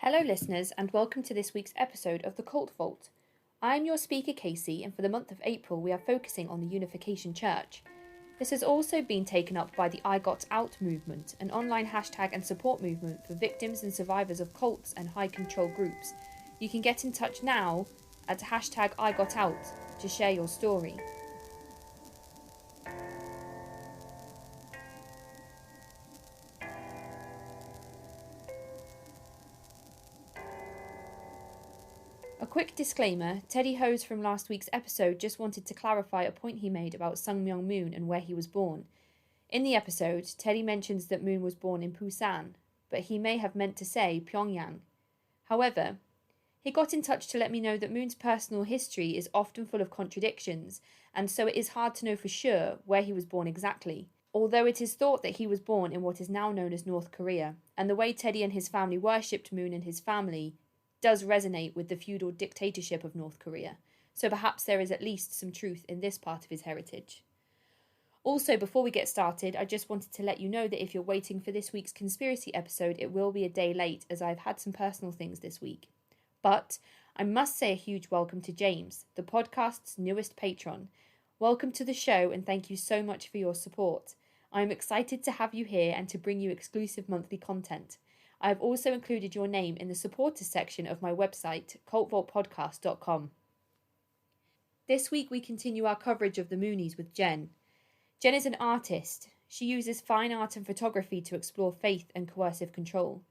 Hello, listeners, and welcome to this week's episode of The Cult Vault. I'm your speaker, Casey, and for the month of April, we are focusing on the Unification Church. This has also been taken up by the I Got Out movement, an online hashtag and support movement for victims and survivors of cults and high control groups. You can get in touch now at hashtag I Got Out to share your story. A quick disclaimer, Teddy Hose from last week's episode just wanted to clarify a point he made about Sung Myung Moon and where he was born. In the episode, Teddy mentions that Moon was born in Busan, but he may have meant to say Pyongyang. However, he got in touch to let me know that Moon's personal history is often full of contradictions, and so it is hard to know for sure where he was born exactly. Although it is thought that he was born in what is now known as North Korea, and the way Teddy and his family worshipped Moon and his family does resonate with the feudal dictatorship of North Korea, so perhaps there is at least some truth in this part of his heritage. Also, before we get started, I just wanted to let you know that if you're waiting for this week's conspiracy episode, it will be a day late as I've had some personal things this week. But I must say a huge welcome to James, the podcast's newest patron. Welcome to the show and thank you so much for your support. I am excited to have you here and to bring you exclusive monthly content. I have also included your name in the supporters section of my website, cultvaultpodcast.com. This week we continue our coverage of the Moonies with Jen. Jen is an artist. She uses fine art and photography to explore faith and coercive control.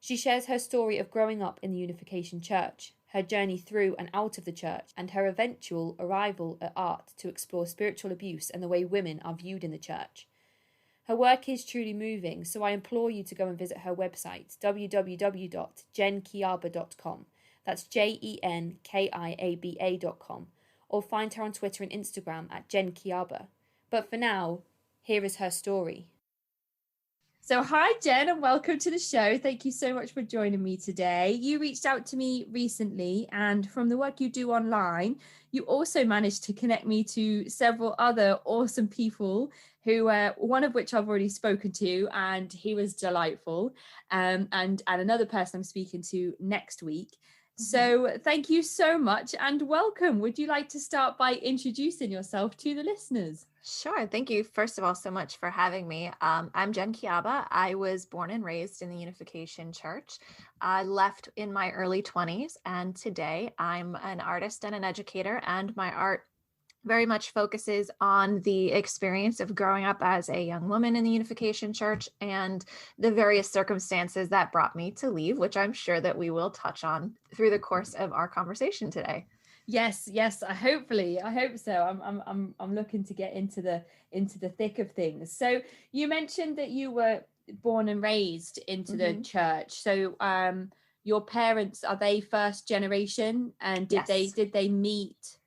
She shares her story of growing up in the Unification Church, her journey through and out of the church, and her eventual arrival at art to explore spiritual abuse and the way women are viewed in the church. Her work is truly moving, so I implore you to go and visit her website, www.jenkiaba.com. That's JenKiaba.com, or find her on Twitter and Instagram at JenKiaba. But for now, here is her story. So hi Jen, and welcome to the show. Thank you so much for joining me today. You reached out to me recently, and from the work you do online, you also managed to connect me to several other awesome people who, one of which I've already spoken to, and he was delightful, and another person I'm speaking to next week. So thank you so much and welcome. Would you like to start by introducing yourself to the listeners? Sure. Thank you, first of all, so much for having me. I'm Jen Kiaba. I was born and raised in the Unification Church. I left in my early 20s, and today I'm an artist and an educator, and my art very much focuses on the experience of growing up as a young woman in the Unification Church and the various circumstances that brought me to leave, which I'm sure that we will touch on through the course of our conversation today. Yes. I hope so. I'm looking to get into the thick of things. So you mentioned that you were born and raised into the church. So your parents, are they first generation, and did they meet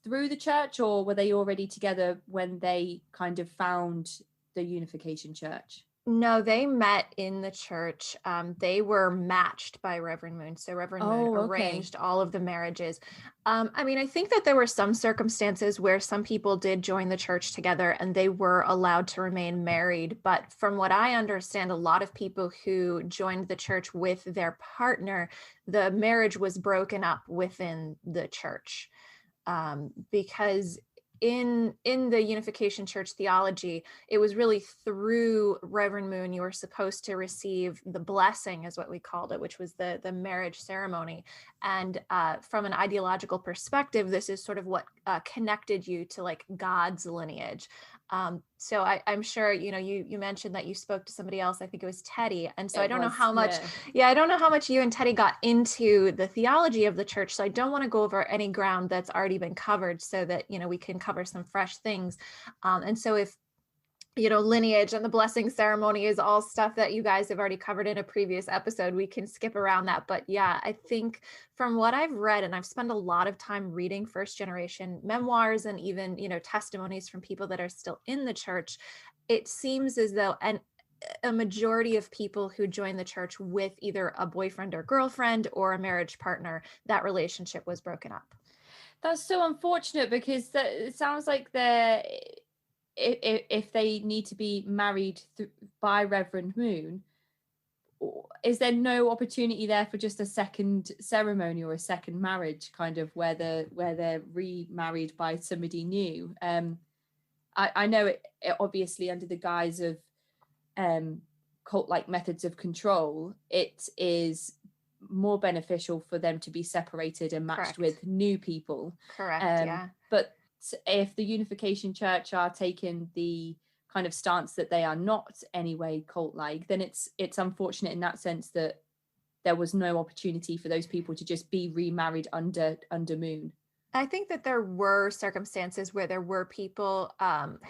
through the church, or were they already together when they kind of found the Unification Church? No, they met in the church. They were matched by Reverend Moon. So Reverend Moon arranged all of the marriages. I think that there were some circumstances where some people did join the church together and they were allowed to remain married. But from what I understand, a lot of people who joined the church with their partner, the marriage was broken up within the church. Because in the Unification Church theology, it was really through Reverend Moon you were supposed to receive the blessing, is what we called it, which was the marriage ceremony. And from an ideological perspective, this is sort of what connected you to like God's lineage. So I'm sure, you mentioned that you spoke to somebody else. I think it was Teddy. And so I don't know how much you and Teddy got into the theology of the church. So I don't want to go over any ground that's already been covered so that, we can cover some fresh things. And so if, lineage and the blessing ceremony is all stuff that you guys have already covered in a previous episode, we can skip around that. But yeah, I think from what I've read, and I've spent a lot of time reading first generation memoirs and even, testimonies from people that are still in the church, it seems as though a majority of people who join the church with either a boyfriend or girlfriend or a marriage partner, that relationship was broken up. That's so unfortunate, because it sounds like if they need to be married by Reverend Moon, is there no opportunity there for just a second ceremony or a second marriage, kind of where they're remarried by somebody new? I know it obviously under the guise of cult-like methods of control, it is more beneficial for them to be separated and matched Correct. with new people. Correct. Yeah. But if the Unification Church are taking the kind of stance that they are not anyway cult-like, then it's unfortunate in that sense that there was no opportunity for those people to just be remarried under Moon. I think that there were circumstances where there were people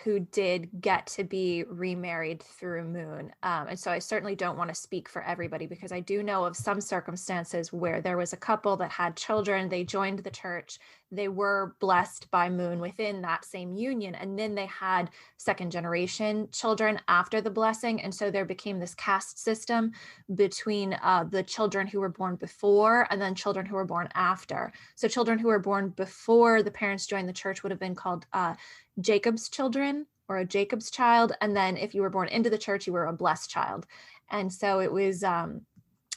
who did get to be remarried through Moon. And so I certainly don't want to speak for everybody, because I do know of some circumstances where there was a couple that had children, they joined the church, they were blessed by Moon within that same union, and then they had second generation children after the blessing. And so there became this caste system between the children who were born before and then children who were born after. So children who were born before the parents joined the church would have been called Jacob's children or a Jacob's child. And then if you were born into the church, you were a blessed child. And so it was,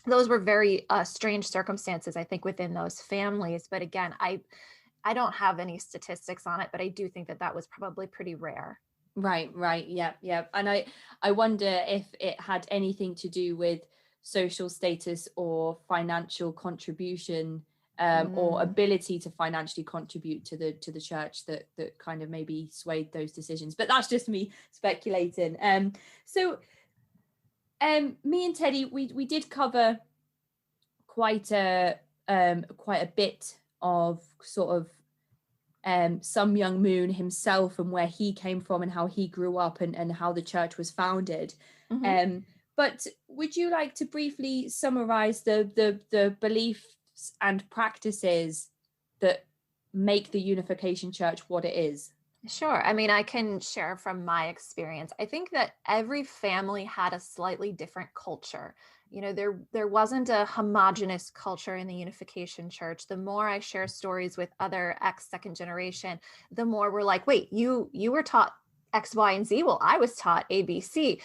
those were very strange circumstances, I think, within those families. But again, I don't have any statistics on it, but I do think that that was probably pretty rare. Right. Yeah. And I wonder if it had anything to do with social status or financial contribution, or ability to financially contribute to the church that kind of maybe swayed those decisions. But that's just me speculating. So me and Teddy, we did cover quite a bit of sort of Sun Myung Moon himself and where he came from and how he grew up and how the church was founded. But would you like to briefly summarize the beliefs and practices that make the Unification Church what it is? Sure. I mean, I can share from my experience. I think that every family had a slightly different culture. You know, there wasn't a homogenous culture in the Unification Church. The more I share stories with other second generation, the more we're like, wait, you were taught X, Y, and Z. Well, I was taught A, B, C.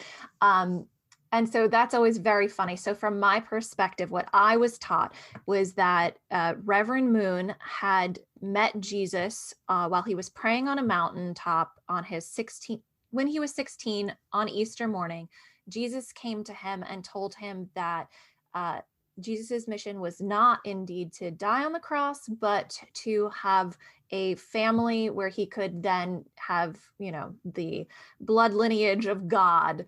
And so that's always very funny. So from my perspective, what I was taught was that Reverend Moon had met Jesus while he was praying on a mountaintop on when he was 16 on Easter morning. Jesus came to him and told him that Jesus's mission was not indeed to die on the cross, but to have a family where he could then have, you know, the blood lineage of God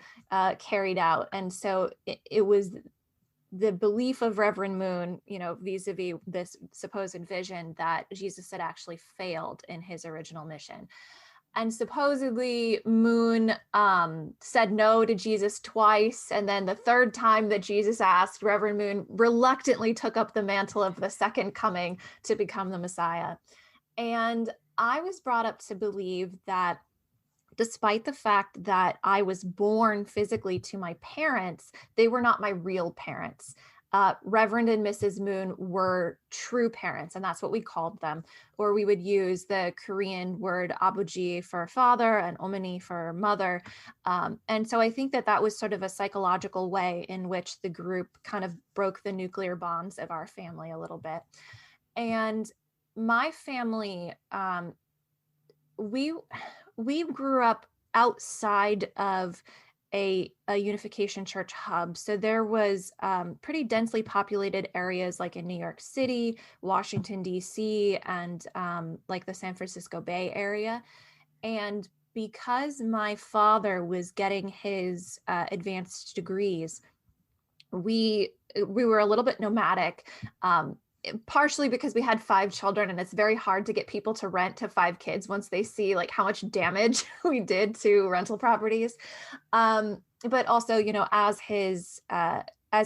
carried out. And so it was the belief of Reverend Moon, you know, vis-a-vis this supposed vision that Jesus had actually failed in his original mission. And supposedly Moon said no to Jesus twice. And then the third time that Jesus asked, Reverend Moon reluctantly took up the mantle of the second coming to become the Messiah. And I was brought up to believe that despite the fact that I was born physically to my parents, they were not my real parents. Reverend and Mrs. Moon were true parents, and that's what we called them. Or we would use the Korean word abuji for father and omani for mother. And so I think that that was sort of a psychological way in which the group kind of broke the nuclear bonds of our family a little bit. And my family, we grew up outside of a Unification Church hub. So there was pretty densely populated areas like in New York City, Washington, D.C., and like the San Francisco Bay Area. And because my father was getting his advanced degrees, we were a little bit nomadic. Partially because we had 5 children, and it's very hard to get people to rent to 5 kids once they see like how much damage we did to rental properties. But also, you know, as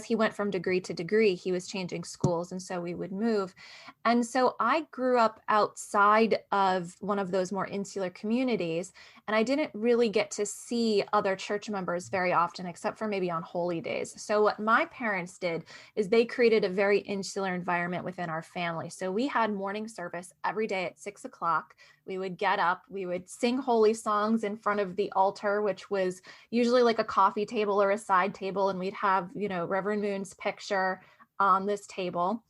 he went from degree to degree, he was changing schools, and so we would move. And so I grew up outside of one of those more insular communities, and I didn't really get to see other church members very often, except for maybe on holy days. So what my parents did is they created a very insular environment within our family. So we had morning service every day at 6 o'clock. We would get up, we would sing holy songs in front of the altar, which was usually like a coffee table or a side table. And we'd have, you know, Reverend Moon's picture on this table.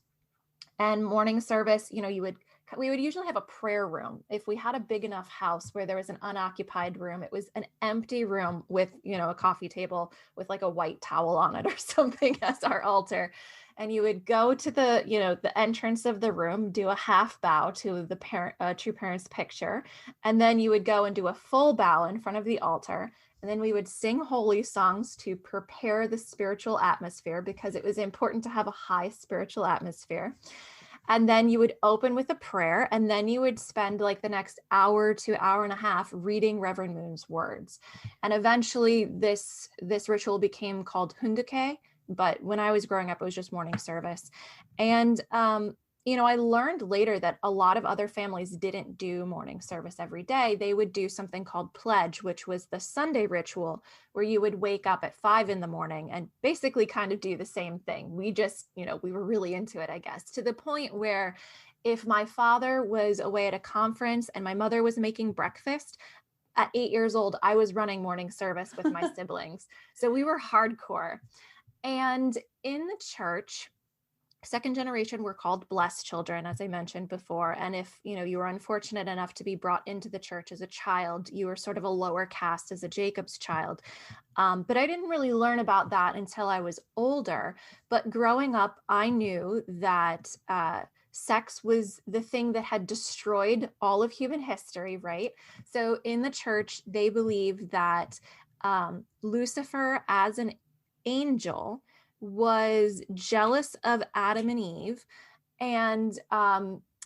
And morning service, we would usually have a prayer room. If we had a big enough house where there was an unoccupied room, it was an empty room with, a coffee table with like a white towel on it or something as our altar. And you would go to the entrance of the room, do a half bow to the true parent's picture. And then you would go and do a full bow in front of the altar. And then we would sing holy songs to prepare the spiritual atmosphere, because it was important to have a high spiritual atmosphere. And then you would open with a prayer, and then you would spend like the next hour to hour and a half reading Reverend Moon's words. And eventually this ritual became called hunduke, but when I was growing up, it was just morning service. And I learned later that a lot of other families didn't do morning service every day. They would do something called pledge, which was the Sunday ritual, where you would wake up at 5 a.m. and basically kind of do the same thing. We just, we were really into it, I guess, to the point where if my father was away at a conference and my mother was making breakfast, at 8 years old, I was running morning service with my siblings. So we were hardcore. And in the church, second generation were called blessed children, as I mentioned before. And if, you were unfortunate enough to be brought into the church as a child, you were sort of a lower caste as a Jacob's child. But I didn't really learn about that until I was older. But growing up, I knew that sex was the thing that had destroyed all of human history, right? So in the church, they believed that Lucifer as an angel was jealous of Adam and Eve. And,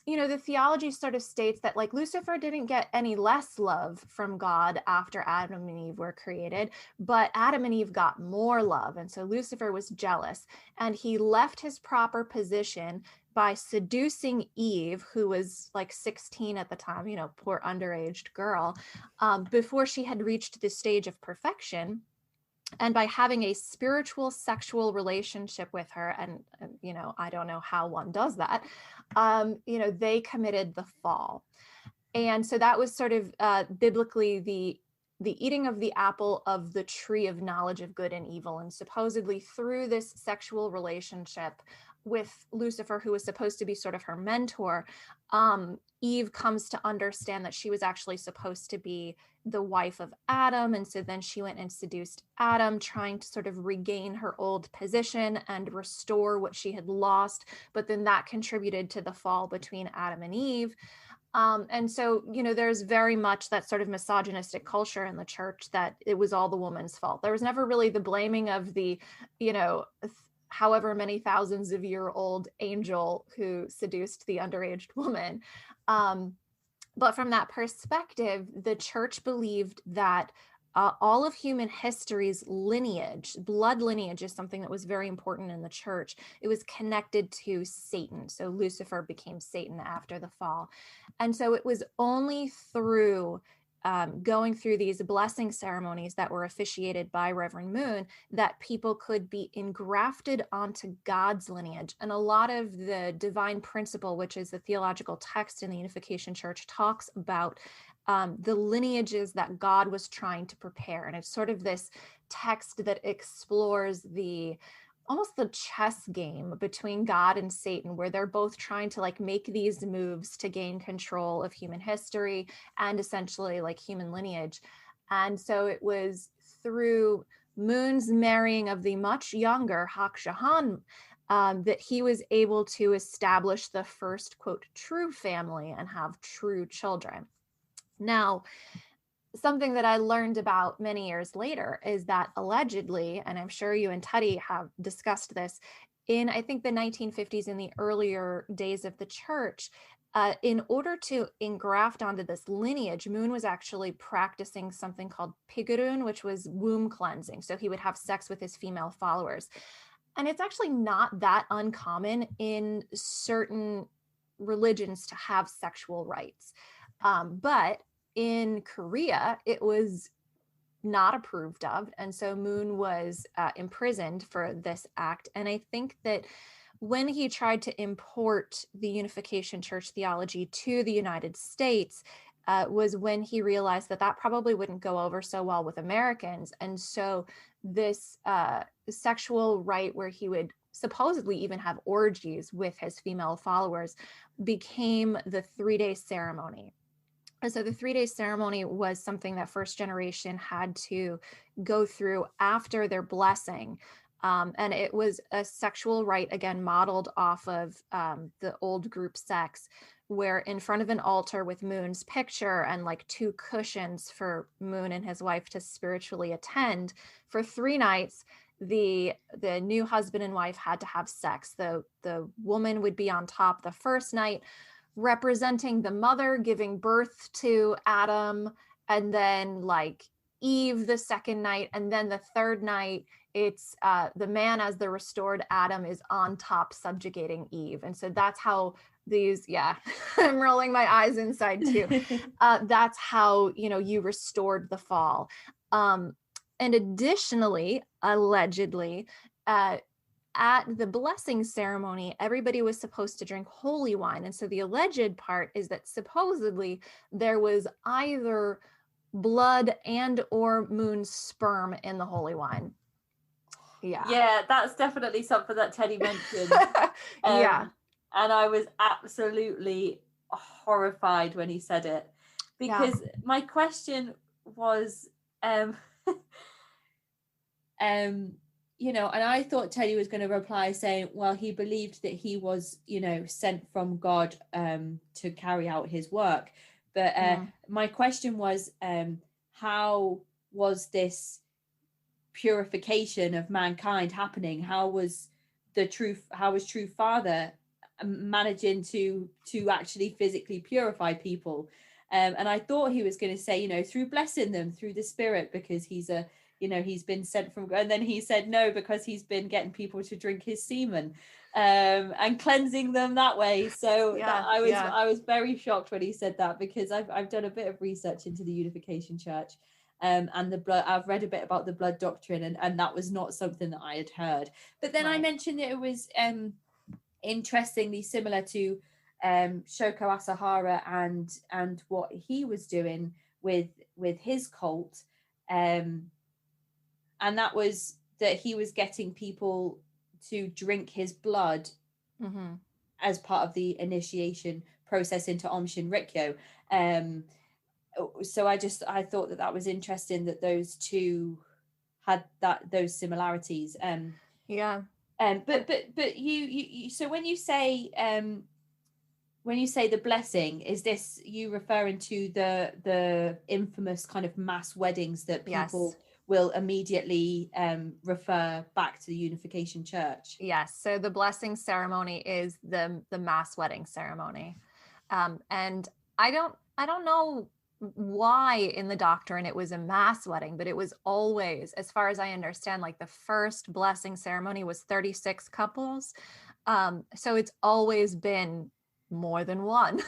the theology sort of states that like Lucifer didn't get any less love from God after Adam and Eve were created, but Adam and Eve got more love. And so Lucifer was jealous, and he left his proper position by seducing Eve, who was like 16 at the time, poor underaged girl, before she had reached the stage of perfection. And by having a spiritual sexual relationship with her, and I don't know how one does that, they committed the fall. And so that was sort of biblically the eating of the apple of the tree of knowledge of good and evil. And supposedly through this sexual relationship with Lucifer, who was supposed to be sort of her mentor, Eve comes to understand that she was actually supposed to be the wife of Adam. And so then she went and seduced Adam, trying to sort of regain her old position and restore what she had lost. But then that contributed to the fall between Adam and Eve. And so, there's very much that sort of misogynistic culture in the church that it was all the woman's fault. There was never really the blaming of the, however many thousands of year old angel who seduced the underaged woman. But from that perspective, the church believed that all of human history's lineage, blood lineage, is something that was very important in the church. It was connected to Satan. So Lucifer became Satan after the fall. And so it was only through going through these blessing ceremonies that were officiated by Reverend Moon that people could be engrafted onto God's lineage. And a lot of the divine principle, which is the theological text in the Unification Church, talks about the lineages that God was trying to prepare. And it's sort of this text that explores almost the chess game between God and Satan, where they're both trying to like make these moves to gain control of human history and essentially like human lineage. And so it was through Moon's marrying of the much younger Hak Jahan that he was able to establish the first, quote, true family and have true children. Now, something that I learned about many years later is that allegedly, and I'm sure you and Teddy have discussed this, in I think the 1950s, in the earlier days of the church, in order to engraft onto this lineage, Moon was actually practicing something called pigurun, which was womb cleansing. So he would have sex with his female followers. And it's actually not that uncommon in certain religions to have sexual rites. But in Korea, it was not approved of. And so Moon was imprisoned for this act. And I think that when he tried to import the Unification Church theology to the United States, was when he realized that probably wouldn't go over so well with Americans. And so this sexual rite where he would supposedly even have orgies with his female followers became the 3-day ceremony. And so the 3-day ceremony was something that first generation had to go through after their blessing. And it was a sexual rite, again, modeled off of the old group sex, where in front of an altar with Moon's picture and like 2 cushions for Moon and his wife to spiritually attend for 3 nights, the new husband and wife had to have sex. The woman would be on top the first night, representing the mother giving birth to Adam, and then like Eve the second night, and then the third night it's the man as the restored Adam is on top subjugating Eve. And so that's how these, I'm rolling my eyes inside too. That's how, you restored the fall. And additionally, allegedly, at the blessing ceremony, everybody was supposed to drink holy wine. And so the alleged part is that supposedly there was either blood and or Moon's sperm in the holy wine. Yeah, that's definitely something that Teddy mentioned. And I was absolutely horrified when he said it, because my question was, and I thought Teddy was going to reply saying, well, he believed that he was, sent from God to carry out his work. But my question was, how was this purification of mankind happening? How was true Father managing to actually physically purify people? And I thought he was going to say, through blessing them through the Spirit, because he's he's been sent from, and then he said no, because he's been getting people to drink his semen and cleansing them that way. So I was very shocked when he said that, because I've done a bit of research into the Unification Church, and the blood. I've read a bit about the blood doctrine, and that was not something that I had heard. But then I mentioned that it was interestingly similar to Shoko Asahara and what he was doing with his cult. And that was that he was getting people to drink his blood as part of the initiation process into Om Shinrikyo. So I thought that was interesting that those two had those similarities. But you so when you say the blessing, is this you referring to the infamous kind of mass weddings that people will immediately refer back to the Unification Church? Yes. So the blessing ceremony is the mass wedding ceremony. And I don't know why in the doctrine it was a mass wedding, but it was always, as far as I understand, like the first blessing ceremony was 36 couples. So it's always been more than one.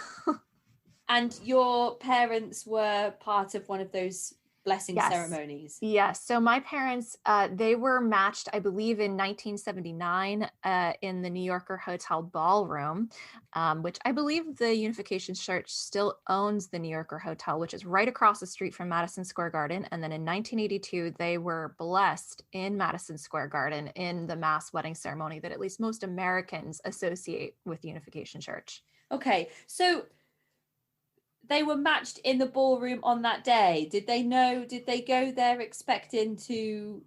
And your parents were part of one of those blessing ceremonies? Yes. So my parents, they were matched, I believe, in 1979 in the New Yorker Hotel Ballroom, which I believe the Unification Church still owns the New Yorker Hotel, which is right across the street from Madison Square Garden. And then in 1982, they were blessed in Madison Square Garden in the mass wedding ceremony that at least most Americans associate with the Unification Church. Okay. So they were matched in the ballroom on that day. Did they go there expecting to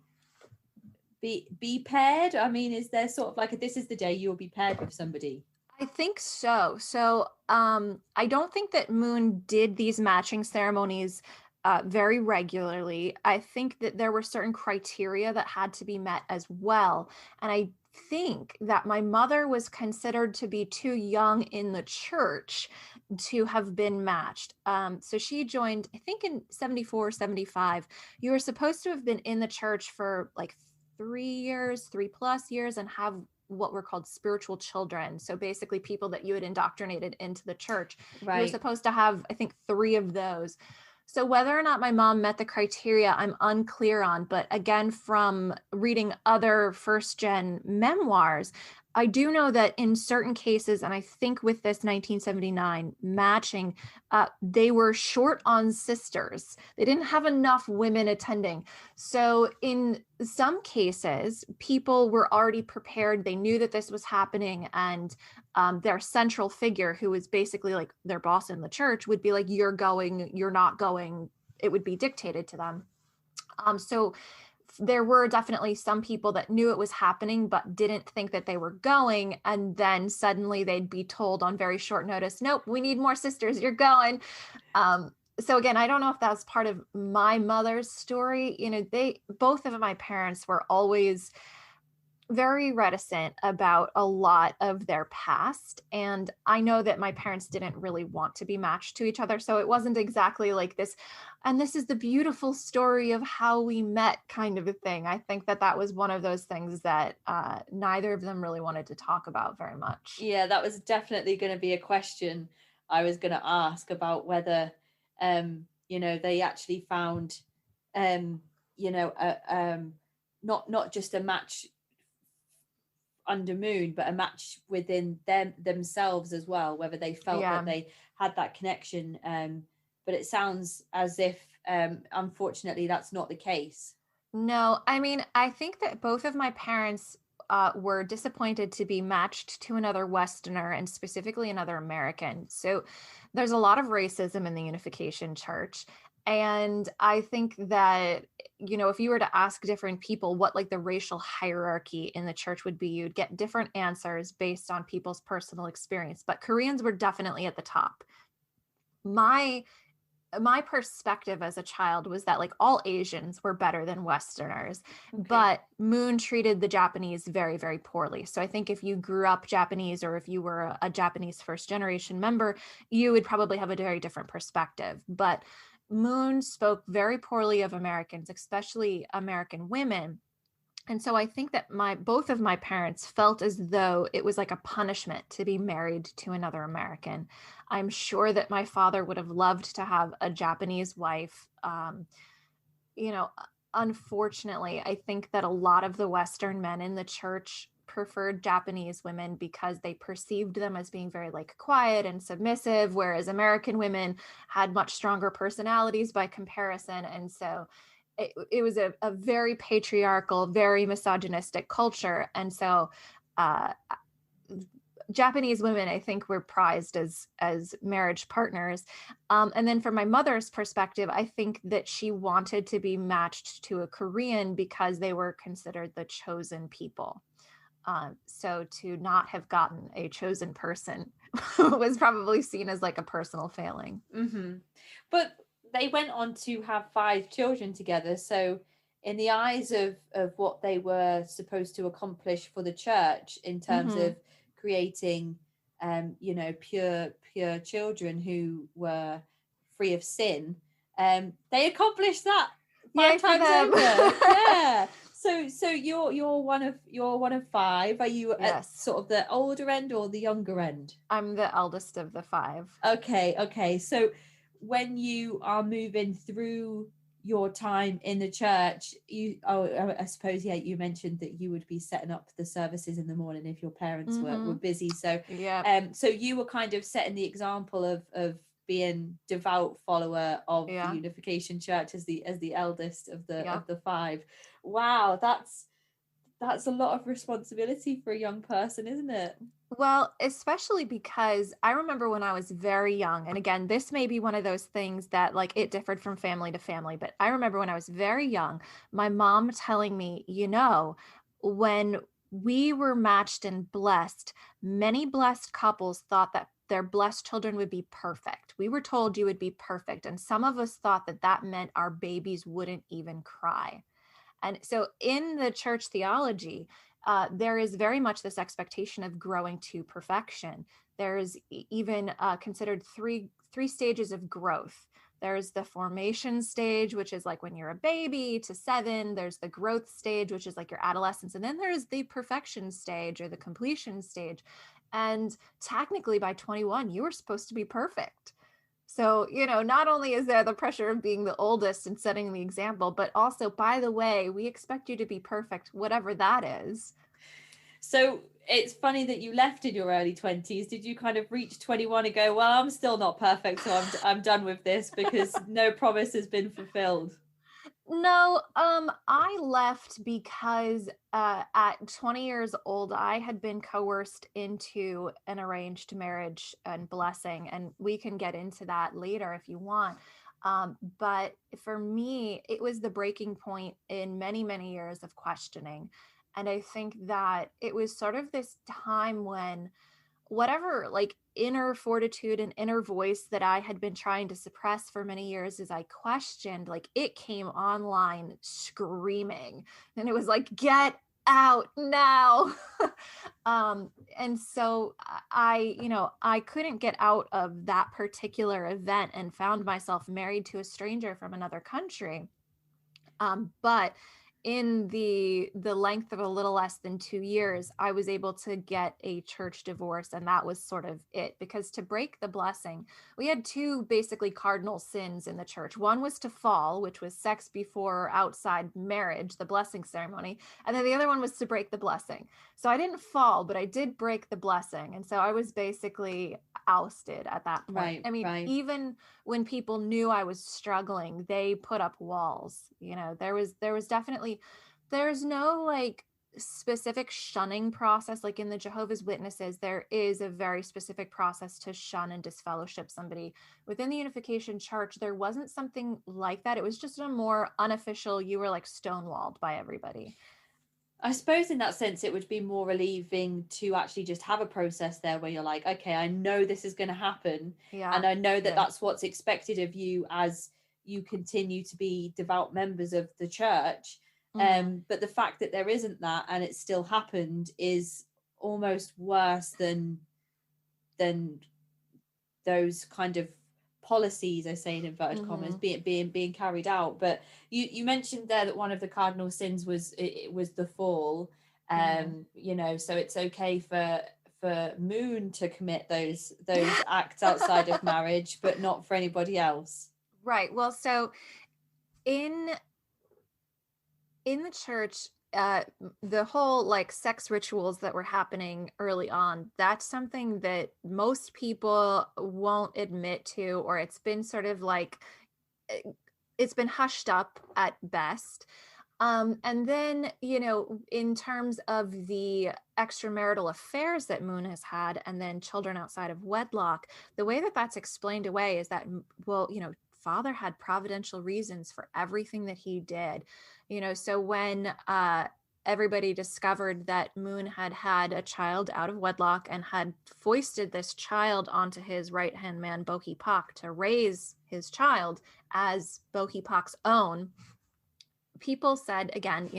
be paired? I mean, is there sort of like this is the day you'll be paired with somebody? I think so. So I don't think that Moon did these matching ceremonies very regularly. I think that there were certain criteria that had to be met as well. And I think that my mother was considered to be too young in the church to have been matched. So she joined, I think in 74, 75. You were supposed to have been in the church for like 3+ years and have what were called spiritual children. So basically people that you had indoctrinated into the church. Right. You were supposed to have, I think, 3 of those. So whether or not my mom met the criteria, I'm unclear on. But again, from reading other first gen memoirs, I do know that in certain cases, and I think with this 1979 matching, they were short on sisters. They didn't have enough women attending. So in some cases, people were already prepared. They knew that this was happening, and their central figure, who was basically like their boss in the church, would be like, "You're going, you're not going." It would be dictated to them. So there were definitely some people that knew it was happening but didn't think that they were going, and then suddenly they'd be told on very short notice, "Nope, we need more sisters, you're going." So again, I don't know if that's part of my mother's story. Both of my parents were always very reticent about a lot of their past. And I know that my parents didn't really want to be matched to each other. So it wasn't exactly like this, and this is the beautiful story of how we met kind of a thing. I think that that was one of those things that neither of them really wanted to talk about very much. Yeah, that was definitely going to be a question I was going to ask about whether, they actually found, not just a match under Moon, but a match within themselves as well, whether they felt that they had that connection. But it sounds as if, unfortunately, that's not the case. No, I mean, I think that both of my parents were disappointed to be matched to another Westerner, and specifically another American. So there's a lot of racism in the Unification Church. And I think that, if you were to ask different people what like the racial hierarchy in the church would be, you'd get different answers based on people's personal experience. But Koreans were definitely at the top. My perspective as a child was that like all Asians were better than Westerners, but Moon treated the Japanese very, very poorly. So I think if you grew up Japanese, or if you were a Japanese first generation member, you would probably have a very different perspective. But Moon spoke very poorly of Americans, especially American women. And so I think that both of my parents felt as though it was like a punishment to be married to another American. I'm sure that my father would have loved to have a Japanese wife. Unfortunately, I think that a lot of the Western men in the church preferred Japanese women because they perceived them as being very like quiet and submissive, whereas American women had much stronger personalities by comparison. And so it was a very patriarchal, very misogynistic culture. And so Japanese women, I think, were prized as marriage partners. And then from my mother's perspective, I think that she wanted to be matched to a Korean because they were considered the chosen people. So to not have gotten a chosen person was probably seen as like a personal failing. Mm-hmm. But they went on to have 5 children together. So in the eyes of what they were supposed to accomplish for the church in terms of creating, pure children who were free of sin, they accomplished that 5 times over. Yeah. So you're one of 5. Are you at sort of the older end or the younger end? I'm the eldest of the 5. Okay. So when you are moving through your time in the church, I suppose you mentioned that you would be setting up the services in the morning if your parents were busy. So so you were kind of setting the example of being devout follower of the Unification Church as the eldest of the 5. Wow, that's a lot of responsibility for a young person, isn't it? Well, especially because I remember when I was very young, and again, this may be one of those things that like it differed from family to family, but I remember when I was very young, my mom telling me, when we were matched and blessed, many blessed couples thought that their blessed children would be perfect. We were told you would be perfect. And some of us thought that that meant our babies wouldn't even cry. And so in the church theology, there is very much this expectation of growing to perfection. There's even considered three stages of growth. There's the formation stage, which is like when you're a baby to 7. There's the growth stage, which is like your adolescence. And then there's the perfection stage or the completion stage. And technically by 21, you were supposed to be perfect. So, not only is there the pressure of being the oldest and setting the example, but also, by the way, we expect you to be perfect, whatever that is. So it's funny that you left in your early 20s. Did you kind of reach 21 and go, well, I'm still not perfect, so I'm done with this because no promise has been fulfilled? No, I left because at 20 years old, I had been coerced into an arranged marriage and blessing, and we can get into that later if you want. But for me, it was the breaking point in many, many years of questioning. And I think that it was sort of this time when whatever like inner fortitude and inner voice that I had been trying to suppress for many years as I questioned, like it came online screaming. And it was like, get out now. And so I couldn't get out of that particular event and found myself married to a stranger from another country. But in the length of a little less than 2 years, I was able to get a church divorce, and that was sort of it. Because to break the blessing, we had two basically cardinal sins in the church. One was to fall, which was sex before or outside marriage, the blessing ceremony, and then the other one was to break the blessing. So I didn't fall, but I did break the blessing, and so I was basically ousted at that point. Right, I mean, right. even when people knew I was struggling, they put up walls. There was definitely, there's no like specific shunning process. Like in the Jehovah's Witnesses, there is a very specific process to shun and disfellowship somebody. Within the Unification Church, there wasn't something like that. It was just a more unofficial, you were like stonewalled by everybody. I suppose in that sense, it would be more relieving to actually just have a process there where you're like, okay, I know this is going to happen. Yeah. And I know that that's what's expected of you as you continue to be devout members of the church. But the fact that there isn't that and it still happened is almost worse than those kind of policies, I say in inverted commas, being carried out. But you mentioned there that one of the cardinal sins was it was the fall. So it's okay for Moon to commit those acts outside of marriage, but not for anybody else. Right. Well, so in the church, the whole like sex rituals that were happening early on, that's something that most people won't admit to, or it's been sort of like, it's been hushed up at best. And then, in terms of the extramarital affairs that Moon has had, and then children outside of wedlock, the way that that's explained away is that, well, Father had providential reasons for everything that he did. So when everybody discovered that Moon had had a child out of wedlock and had foisted this child onto his right-hand man, Bohi Pak, to raise his child as Bohi Pak's own, people said, again,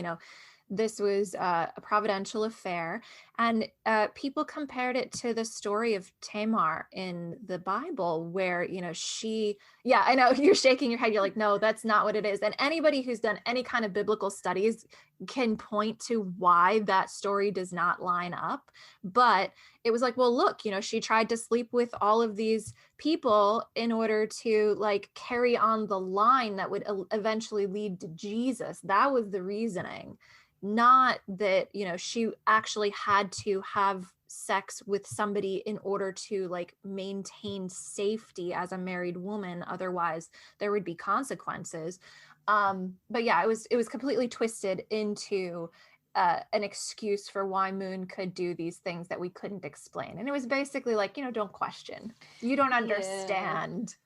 this was a providential affair. And people compared it to the story of Tamar in the Bible, where, I know you're shaking your head. You're like, no, that's not what it is. And anybody who's done any kind of biblical studies can point to why that story does not line up. But it was like, well, look, she tried to sleep with all of these people in order to like carry on the line that would eventually lead to Jesus. That was the reasoning. Not that, she actually had to have sex with somebody in order to like maintain safety as a married woman. Otherwise, there would be consequences. But yeah, it was completely twisted into an excuse for why Moon could do these things that we couldn't explain. And it was basically like, don't question. You don't understand.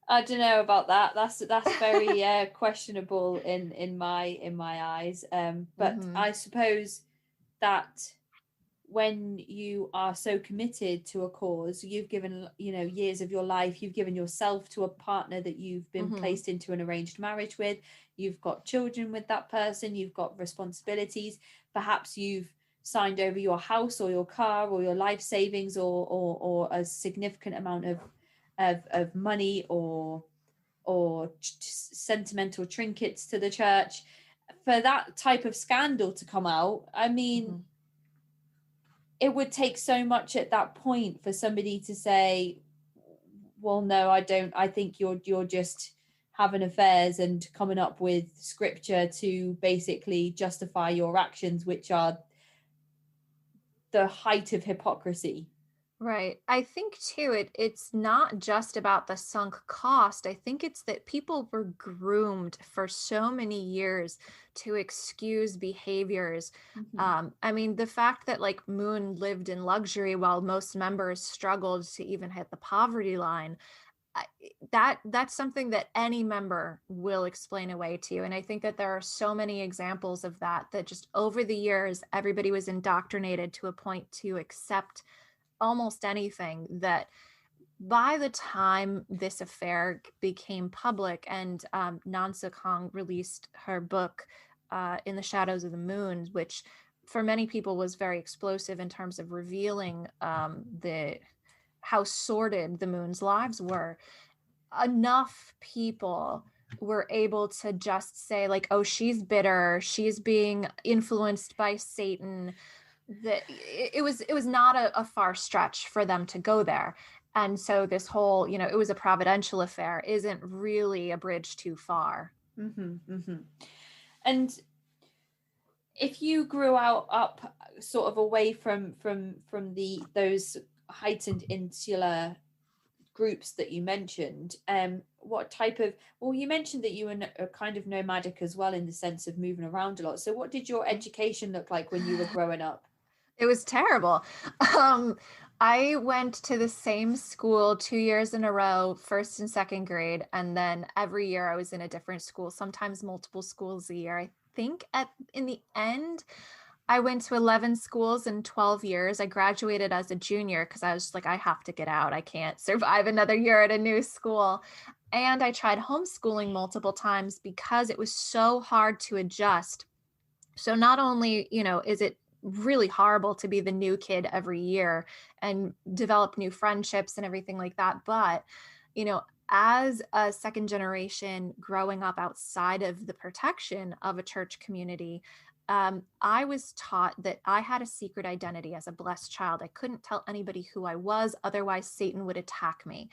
I don't know about that. That's very questionable in my eyes. But I suppose that when you are so committed to a cause, you've given years of your life, you've given yourself to a partner that you've been placed into an arranged marriage with. You've got children with that person. You've got responsibilities. Perhaps you've signed over your house or your car or your life savings or a significant amount of money or sentimental trinkets to the church for that type of scandal to come out. I mean, it would take so much at that point for somebody to say, well, no, I don't. I think you're just having affairs and coming up with scripture to basically justify your actions, which are the height of hypocrisy. Right. I think too, it's not just about the sunk cost. I think it's that people were groomed for so many years to excuse behaviors. I mean, the fact that like Moon lived in luxury while most members struggled to even hit the poverty line, that's something that any member will explain away to you. And I think that there are so many examples of that, that just over the years, everybody was indoctrinated to a point to accept almost anything, that by the time this affair became public and Nansa Kong released her book, In the Shadows of the Moon, which for many people was very explosive in terms of revealing the how sordid the Moon's lives were, enough people were able to just say like, oh, she's bitter, she's being influenced by Satan, that it was not a far stretch for them to go there. And so this whole, it was a providential affair isn't really a bridge too far. And if you grew up sort of away from those heightened insular groups that you mentioned, what type of, well, you mentioned that you were kind of nomadic as well, in the sense of moving around a lot. So what did your education look like when you were growing up? It was terrible. I went to the same school 2 years in a row, first and second grade, and then every year I was in a different school, sometimes multiple schools a year. I think in the end, I went to 11 schools in 12 years. I graduated as a junior because I was just like, I have to get out. I can't survive another year at a new school. And I tried homeschooling multiple times because it was so hard to adjust. So not only, is it really horrible to be the new kid every year and develop new friendships and everything like that, but, as a second generation growing up outside of the protection of a church community, I was taught that I had a secret identity as a blessed child. I couldn't tell anybody who I was, otherwise Satan would attack me.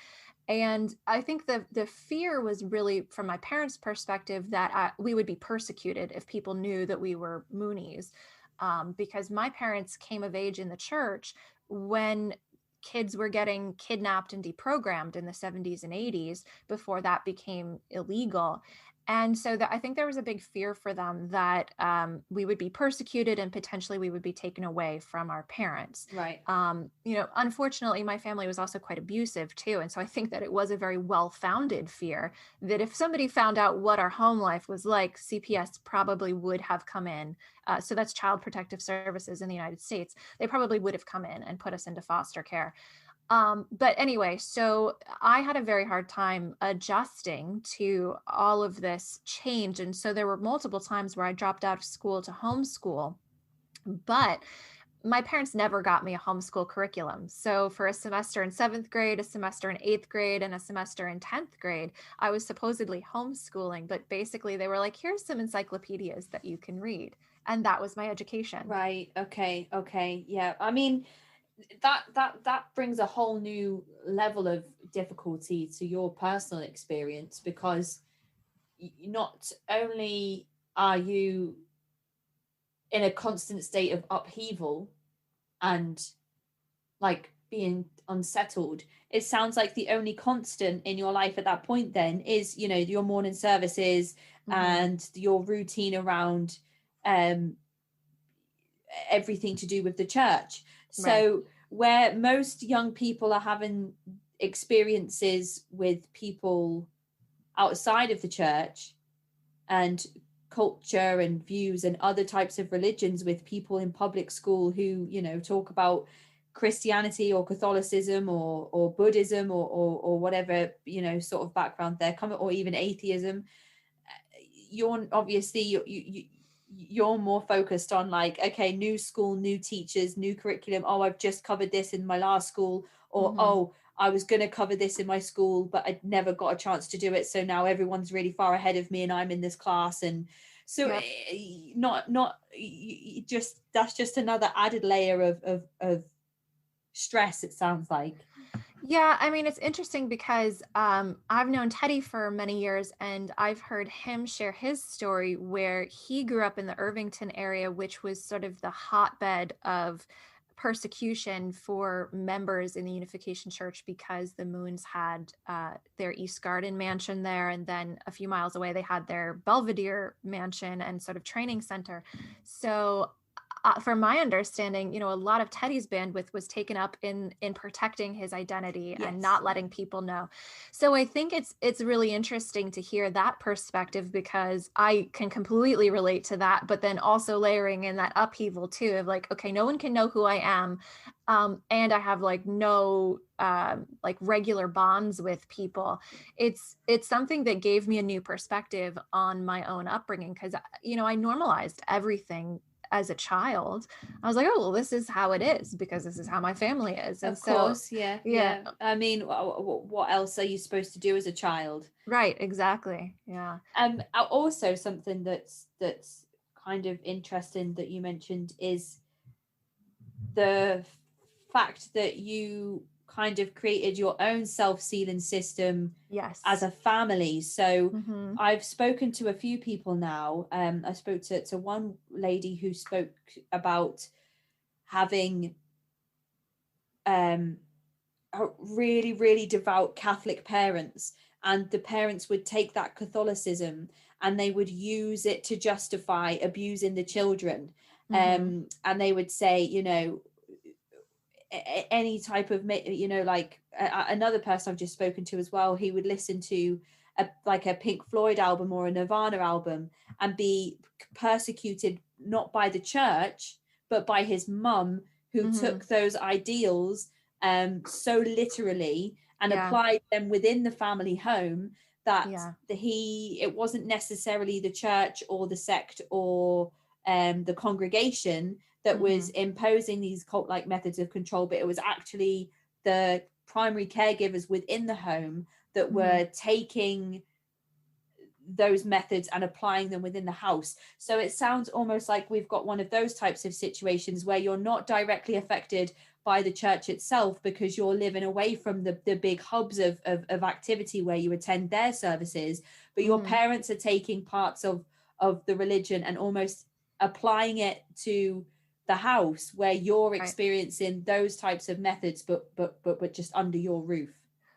And I think the fear was really from my parents' perspective that we would be persecuted if people knew that we were Moonies, because my parents came of age in the church when kids were getting kidnapped and deprogrammed in the 70s and 80s before that became illegal. And so I think there was a big fear for them that we would be persecuted and potentially we would be taken away from our parents. Right. Unfortunately, my family was also quite abusive too. And so I think that it was a very well-founded fear that if somebody found out what our home life was like, CPS probably would have come in. So that's Child Protective Services in the United States. They probably would have come in and put us into foster care. But anyway, so I had a very hard time adjusting to all of this change. And so there were multiple times where I dropped out of school to homeschool, but my parents never got me a homeschool curriculum. So for a semester in 7th grade, a semester in 8th grade, and a semester in 10th grade, I was supposedly homeschooling, but basically they were like, here's some encyclopedias that you can read. And that was my education. Right. Okay. Yeah. I mean, that brings a whole new level of difficulty to your personal experience, because not only are you in a constant state of upheaval and like being unsettled, it sounds like the only constant in your life at that point then is, your morning services and your routine around everything to do with the church. So right. Where most young people are having experiences with people outside of the church and culture and views and other types of religions with people in public school who, talk about Christianity or Catholicism or Buddhism or whatever, sort of background they're coming, or even atheism, you're obviously, you're more focused on like, okay, new school, new teachers, new curriculum. Oh, I've just covered this in my last school, or oh, I was going to cover this in my school, but I never got a chance to do it. So now everyone's really far ahead of me and I'm in this class. And so that's just another added layer of stress, it sounds like. Yeah, I mean, it's interesting because I've known Teddy for many years, and I've heard him share his story where he grew up in the Irvington area, which was sort of the hotbed of persecution for members in the Unification Church because the Moons had their East Garden mansion there, and then a few miles away they had their Belvedere mansion and sort of training center. So from my understanding, a lot of Teddy's bandwidth was taken up in protecting his identity and not letting people know. So I think it's really interesting to hear that perspective, because I can completely relate to that, but then also layering in that upheaval too of like, okay, no one can know who I am. And I have like no like regular bonds with people. It's something that gave me a new perspective on my own upbringing, because I normalized everything as a child. I was like, oh, well, this is how it is because this is how my family is. And of course, yeah. I mean, what else are you supposed to do as a child? Right, exactly. Yeah. Also, something that's kind of interesting that you mentioned is the fact that you kind of created your own self-sealing system as a family. So I've spoken to a few people now. I spoke to one lady who spoke about having really, really devout Catholic parents, and the parents would take that Catholicism and they would use it to justify abusing the children. And they would say, any type of, like another person I've just spoken to as well, he would listen to a Pink Floyd album or a Nirvana album and be persecuted not by the church but by his mum, who took those ideals so literally and applied them within the family home, that it wasn't necessarily the church or the sect or the congregation that was imposing these cult-like methods of control, but it was actually the primary caregivers within the home that were taking those methods and applying them within the house. So it sounds almost like we've got one of those types of situations where you're not directly affected by the church itself because you're living away from the big hubs of activity where you attend their services, but your parents are taking parts of the religion and almost applying it to the house where you're experiencing those types of methods, but just under your roof.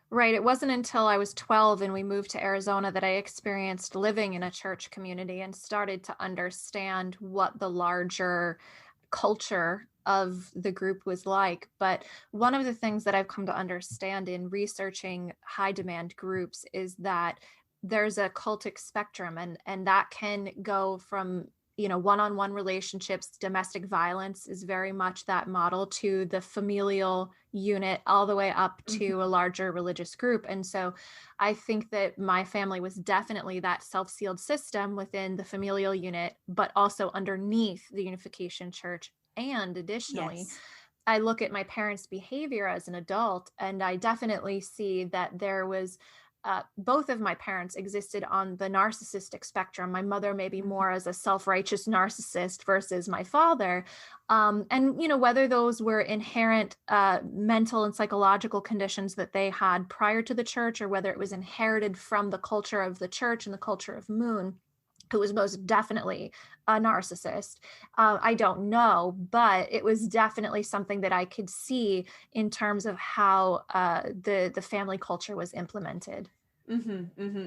Right. It wasn't until I was 12 and we moved to Arizona that I experienced living in a church community and started to understand what the larger culture of the group was like. But one of the things that I've come to understand in researching high demand groups is that there's a cultic spectrum, and that can go from one-on-one relationships. Domestic violence is very much that model, to the familial unit, all the way up to a larger religious group. And so I think that my family was definitely that self-sealed system within the familial unit, but also underneath the Unification Church. And additionally, I look at my parents' behavior as an adult, and I definitely see that there was both of my parents existed on the narcissistic spectrum. My mother maybe more as a self-righteous narcissist versus my father. And, whether those were inherent mental and psychological conditions that they had prior to the church, or whether it was inherited from the culture of the church and the culture of Moon, who was most definitely a narcissist. I don't know, but it was definitely something that I could see in terms of how the family culture was implemented.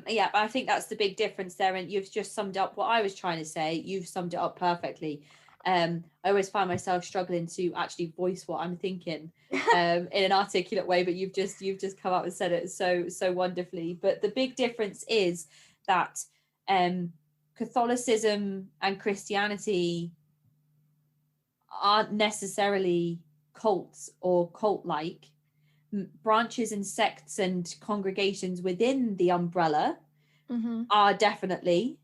Yeah, I think that's the big difference there. And you've just summed up what I was trying to say. You've summed it up perfectly. I always find myself struggling to actually voice what I'm thinking in an articulate way, but you've just come out and said it so wonderfully. But the big difference is that Catholicism and Christianity aren't necessarily cults or cult-like. Branches and sects and congregations within the umbrella are definitely,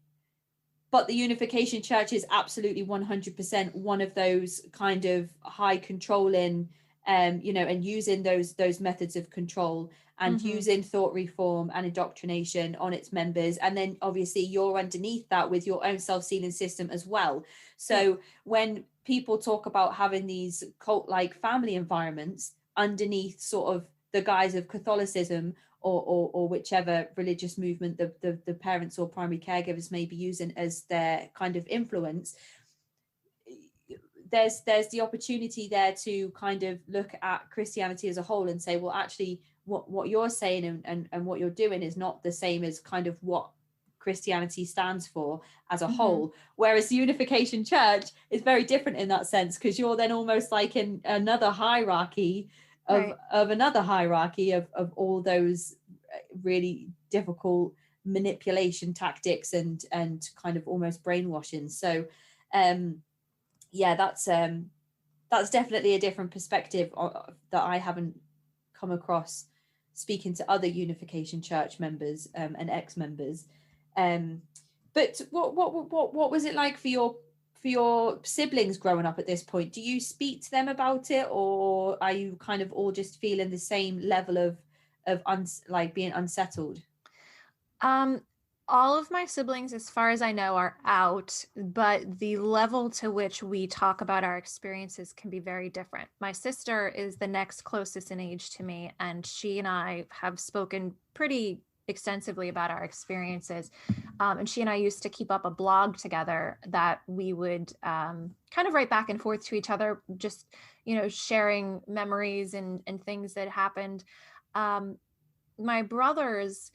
but the Unification Church is absolutely 100% one of those kind of high controlling, and using those methods of control and using thought reform and indoctrination on its members. And then obviously you're underneath that with your own self-sealing system as well. So when people talk about having these cult-like family environments underneath sort of the guise of Catholicism or whichever religious movement the parents or primary caregivers may be using as their kind of influence, there's the opportunity there to kind of look at Christianity as a whole and say, well, actually, what you're saying and what you're doing is not the same as kind of what Christianity stands for as a whole. Whereas the Unification Church is very different in that sense, because you're then almost like in another hierarchy of another hierarchy of all those really difficult manipulation tactics and kind of almost brainwashing. So yeah, that's definitely a different perspective that I haven't come across speaking to other Unification Church members and ex-members. But what was it like for your siblings growing up at this point? Do you speak to them about it, or are you kind of all just feeling the same level of like being unsettled? All of my siblings, as far as I know, are out, but the level to which we talk about our experiences can be very different. My sister is the next closest in age to me, and she and I have spoken pretty extensively about our experiences. And she and I used to keep up a blog together that we would kind of write back and forth to each other, just, sharing memories and things that happened. My brothers,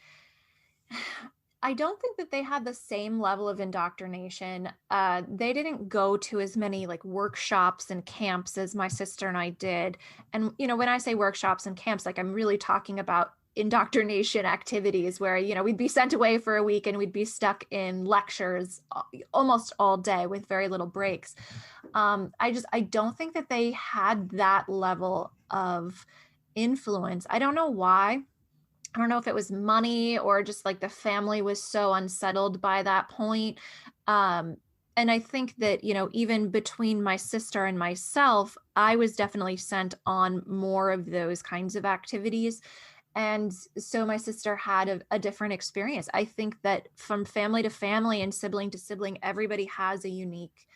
I don't think that they had the same level of indoctrination. They didn't go to as many like workshops and camps as my sister and I did. And, when I say workshops and camps, like I'm really talking about indoctrination activities where, we'd be sent away for a week and we'd be stuck in lectures almost all day with very little breaks. I don't think that they had that level of influence. I don't know why. I don't know if it was money or just like the family was so unsettled by that point. And I think that, even between my sister and myself, I was definitely sent on more of those kinds of activities. And so my sister had a different experience. I think that from family to family and sibling to sibling, everybody has a unique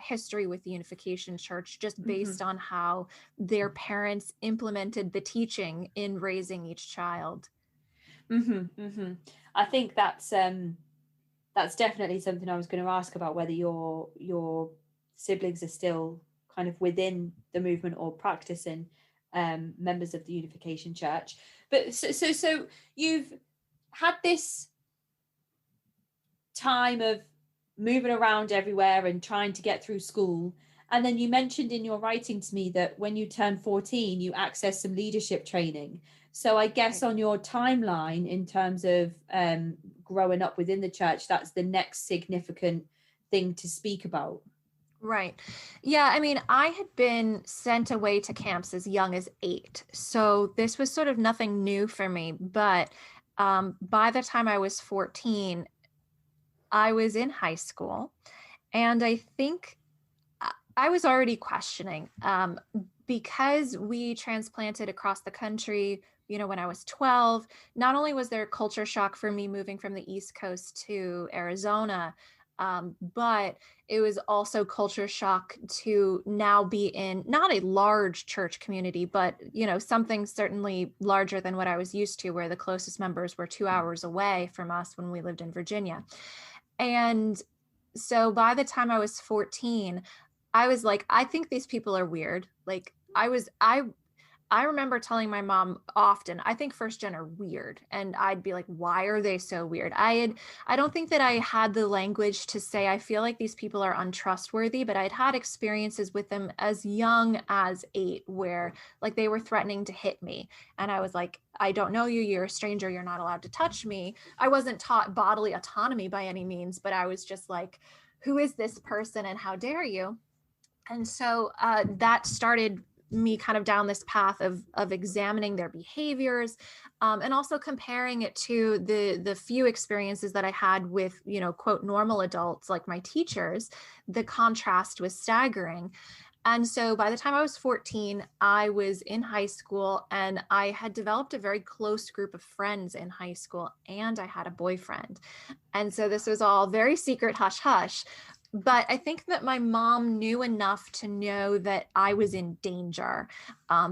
history with the Unification Church, just based on how their parents implemented the teaching in raising each child. I think that's definitely something I was going to ask about, whether your siblings are still kind of within the movement or practicing members of the Unification Church. But so you've had this time of moving around everywhere and trying to get through school. And then you mentioned in your writing to me that when you turned 14, you accessed some leadership training. So I guess on your timeline in terms of growing up within the church, that's the next significant thing to speak about. Right. Yeah. I mean, I had been sent away to camps as young as 8. So this was sort of nothing new for me. But by the time I was 14, I was in high school. And I think I was already questioning because we transplanted across the country, when I was 12. Not only was there culture shock for me moving from the East Coast to Arizona, but it was also culture shock to now be in not a large church community, but, something certainly larger than what I was used to, where the closest members were 2 hours away from us when we lived in Virginia. And so by the time I was 14, I was like, I think these people are weird. Like I remember telling my mom often, I think first gen are weird. And I'd be like, why are they so weird? I don't think that I had the language to say, I feel like these people are untrustworthy, but I'd had experiences with them as young as 8, where like they were threatening to hit me. And I was like, I don't know you, you're a stranger, you're not allowed to touch me. I wasn't taught bodily autonomy by any means, but I was just like, who is this person and how dare you? And so that started me kind of down this path of examining their behaviors, and also comparing it to the few experiences that I had with, quote, normal adults like my teachers. The contrast was staggering. And so by the time I was 14, I was in high school, and I had developed a very close group of friends in high school, and I had a boyfriend. And so this was all very secret, hush, hush. But I think that my mom knew enough to know that I was in danger,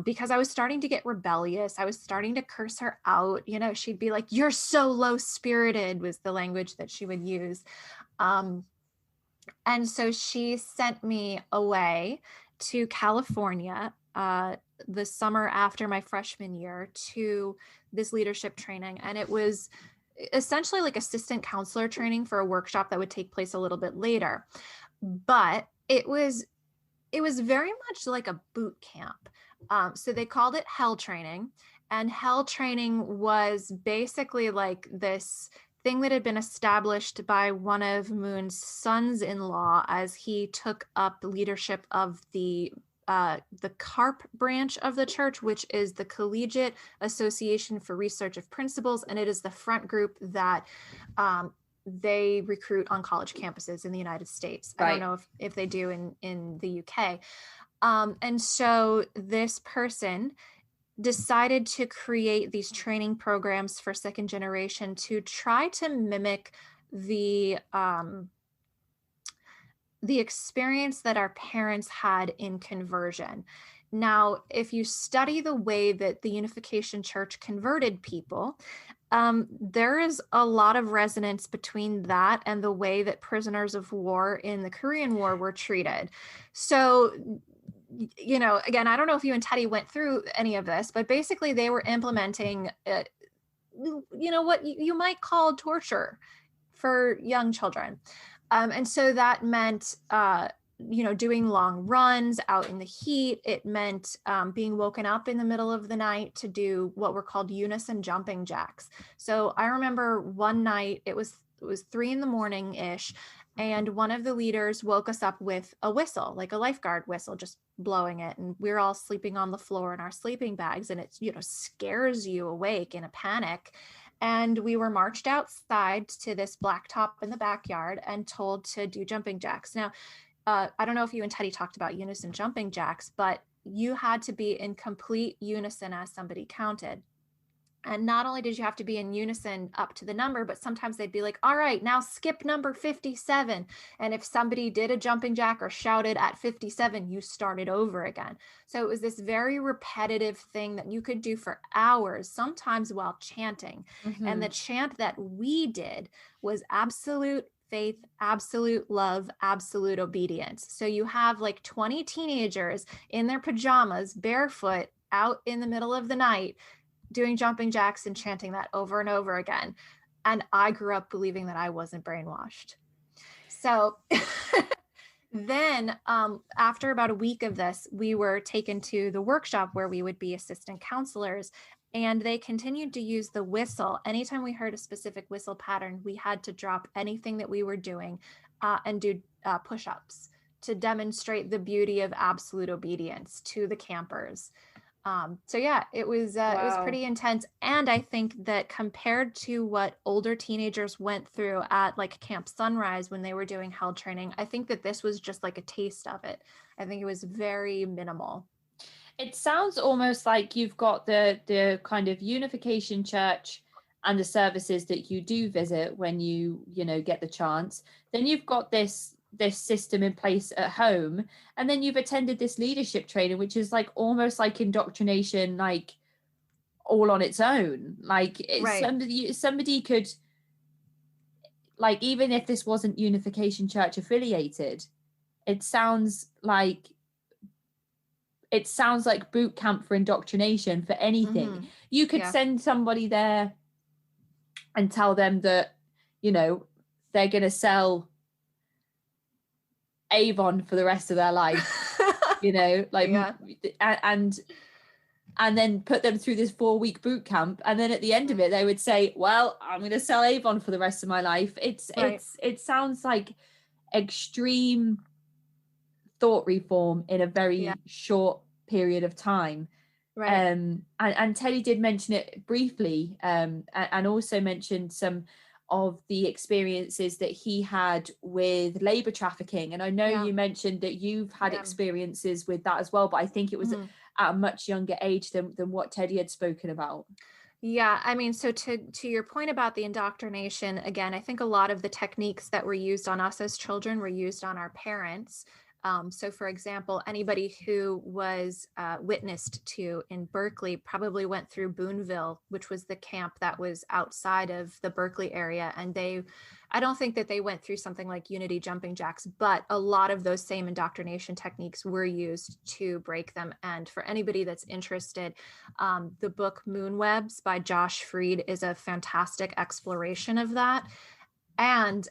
because I was starting to get rebellious. I was starting to curse her out. She'd be like, "You're so low spirited," was the language that she would use. And so she sent me away to California the summer after my freshman year to this leadership training. And it was essentially like assistant counselor training for a workshop that would take place a little bit later. But it was very much like a boot camp. So they called it Hell Training. And Hell Training was basically like this thing that had been established by one of Moon's sons-in-law as he took up leadership of the CARP branch of the church, which is the Collegiate Association for Research of Principles, and it is the front group that they recruit on college campuses in the United States. Right. I don't know if they do in the UK. And so this person decided to create these training programs for second generation to try to mimic the experience that our parents had in conversion. Now, if you study the way that the Unification Church converted people, there is a lot of resonance between that and the way that prisoners of war in the Korean War were treated. So, you know, again, I don't know if you and Teddy went through any of this, but basically they were implementing, you know, what you might call torture for young children. And so that meant, you know, doing long runs out in the heat. It meant being woken up in the middle of the night to do what were called unison jumping jacks. So I remember one night, it was 3 a.m. and one of the leaders woke us up with a whistle, like a lifeguard whistle, just blowing it. And we were all sleeping on the floor in our sleeping bags, and it, you know, scares you awake in a panic. And we were marched outside to this blacktop in the backyard and told to do jumping jacks. Now, I don't know if you and Teddy talked about unison jumping jacks, but you had to be in complete unison as somebody counted. And not only did you have to be in unison up to the number, but sometimes they'd be like, all right, now skip number 57. And if somebody did a jumping jack or shouted at 57, you started over again. So it was this very repetitive thing that you could do for hours, sometimes while chanting. Mm-hmm. And the chant that we did was absolute faith, absolute love, absolute obedience. So you have like 20 teenagers in their pajamas, barefoot, out in the middle of the night, doing jumping jacks and chanting that over and over again. And I grew up believing that I wasn't brainwashed. So then after about a week of this, we were taken to the workshop where we would be assistant counselors, and they continued to use the whistle. Anytime we heard a specific whistle pattern, we had to drop anything that we were doing and do push-ups to demonstrate the beauty of absolute obedience to the campers. So yeah, it was pretty intense. And I think that compared to what older teenagers went through at like Camp Sunrise when they were doing Hell Training, I think that this was just like a taste of it. I think it was very minimal. It sounds almost like you've got the kind of Unification Church and the services that you do visit when you know, get the chance. Then you've got this system in place at home, and then you've attended this leadership training, which is like almost like indoctrination, like all on its own. Like right. somebody could, like, even if this wasn't Unification Church affiliated, it sounds like boot camp for indoctrination for anything. Mm-hmm. You could send somebody there and tell them that, you know, they're going to sell Avon for the rest of their life, you know, like, and then put them through this 4-week boot camp, and then at the end of it they would say, well, I'm going to sell Avon for the rest of my life. It sounds like extreme thought reform in a very short period of time. Right. And Teddy did mention it briefly, and also mentioned some of the experiences that he had with labor trafficking. And I know you mentioned that you've had experiences with that as well, but I think it was at a much younger age than what Teddy had spoken about. Yeah, I mean, so to your point about the indoctrination, again, I think a lot of the techniques that were used on us as children were used on our parents. So for example, anybody who was witnessed to in Berkeley probably went through Boonville, which was the camp that was outside of the Berkeley area. And I don't think that they went through something like Unity jumping jacks, but a lot of those same indoctrination techniques were used to break them. And for anybody that's interested, the book Moonwebs by Josh Freed is a fantastic exploration of that. And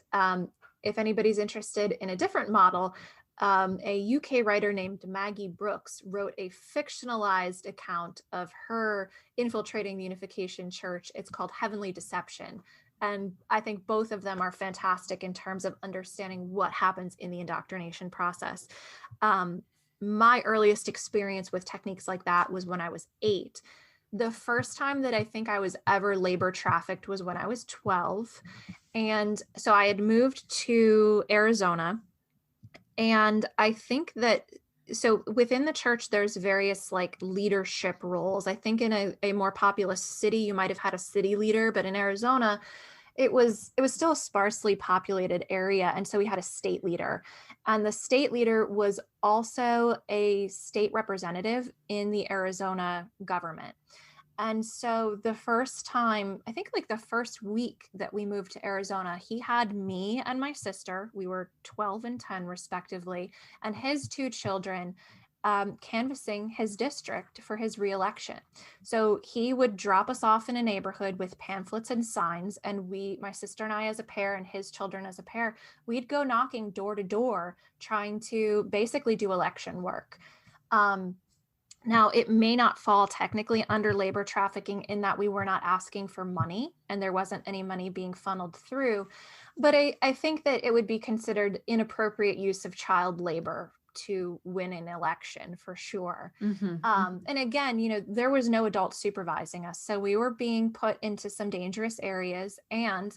if anybody's interested in a different model, a UK writer named Maggie Brooks wrote a fictionalized account of her infiltrating the Unification Church. It's called Heavenly Deception. And I think both of them are fantastic in terms of understanding what happens in the indoctrination process. My earliest experience with techniques like that was when I was 8. The first time that I think I was ever labor trafficked was when I was 12. And so I had moved to Arizona. And I think that, so within the church, there's various like leadership roles. I think in a more populous city, you might have had a city leader, but in Arizona, it was still a sparsely populated area. And so we had a state leader. And the state leader was also a state representative in the Arizona government. And so the first time, I think like the first week that we moved to Arizona, he had me and my sister, we were 12 and 10 respectively, and his 2 children canvassing his district for his reelection. So he would drop us off in a neighborhood with pamphlets and signs, and my sister and I as a pair and his children as a pair, we'd go knocking door to door trying to basically do election work. Now, it may not fall technically under labor trafficking in that we were not asking for money and there wasn't any money being funneled through, but I think that it would be considered inappropriate use of child labor to win an election for sure. And again, there was no adult supervising us. So we were being put into some dangerous areas, and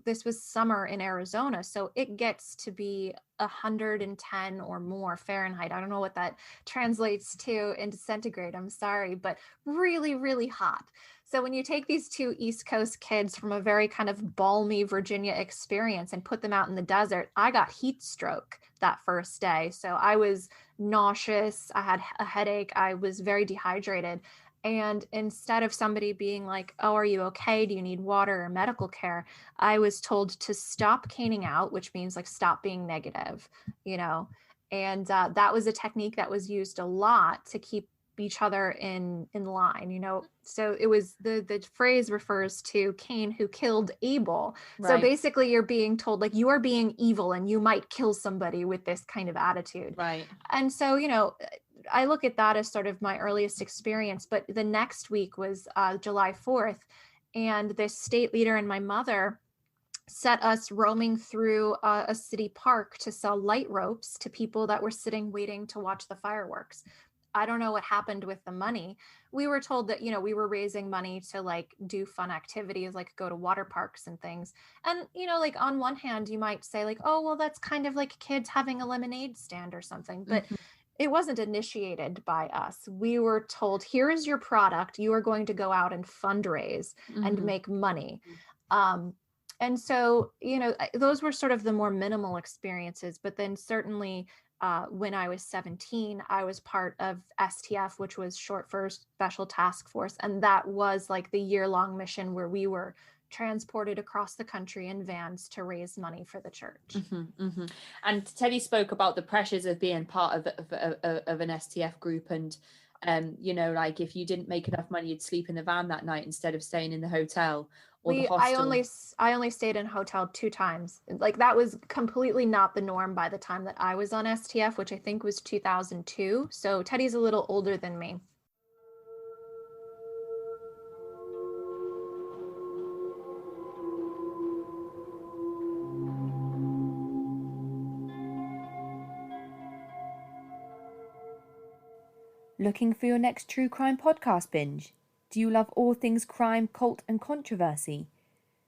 this was summer in Arizona. So it gets to be 110 or more Fahrenheit. I don't know what that translates to into centigrade. I'm sorry, but really, really hot. So when you take these 2 East Coast kids from a very kind of balmy Virginia experience and put them out in the desert, I got heat stroke that first day. So I was nauseous. I had a headache. I was very dehydrated. And instead of somebody being like, oh, are you okay? Do you need water or medical care? I was told to stop caning out, which means like stop being negative, and that was a technique that was used a lot to keep each other in line, so it was the phrase refers to Cain who killed Abel. Right. So basically you're being told like you are being evil and you might kill somebody with this kind of attitude. Right. And so, I look at that as sort of my earliest experience, but the next week was July 4th, and the state leader and my mother set us roaming through a city park to sell light ropes to people that were sitting waiting to watch the fireworks. I don't know what happened with the money. We were told that, we were raising money to like do fun activities, like go to water parks and things. And, like on one hand, you might say like, oh, well, that's kind of like kids having a lemonade stand or something. But it wasn't initiated by us. We were told, here is your product. You are going to go out and fundraise and make money. And so, those were sort of the more minimal experiences. But then certainly when I was 17, I was part of STF, which was short for Special Task Force. And that was like the year-long mission where we were transported across the country in vans to raise money for the church. And Teddy spoke about the pressures of being part of an STF group, and like if you didn't make enough money, you'd sleep in the van that night instead of staying in the hotel or the hostel. I only stayed in a hotel 2 times. Like that was completely not the norm by the time that I was on STF, which I think was 2002. So Teddy's a little older than me. Looking for your next true crime podcast binge? Do you love all things crime, cult and controversy?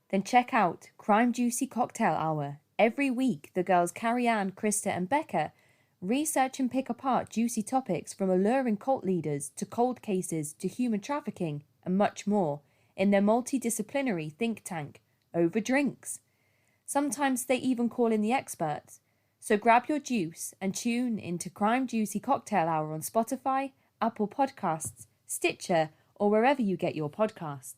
Then check out Crime Juicy Cocktail Hour. Every week, the girls Carrie Ann, Krista and Becca research and pick apart juicy topics from alluring cult leaders to cold cases to human trafficking and much more in their multidisciplinary think tank over drinks. Sometimes they even call in the experts. So grab your juice and tune into Crime Juicy Cocktail Hour on Spotify, Apple Podcasts, Stitcher, or wherever you get your podcasts.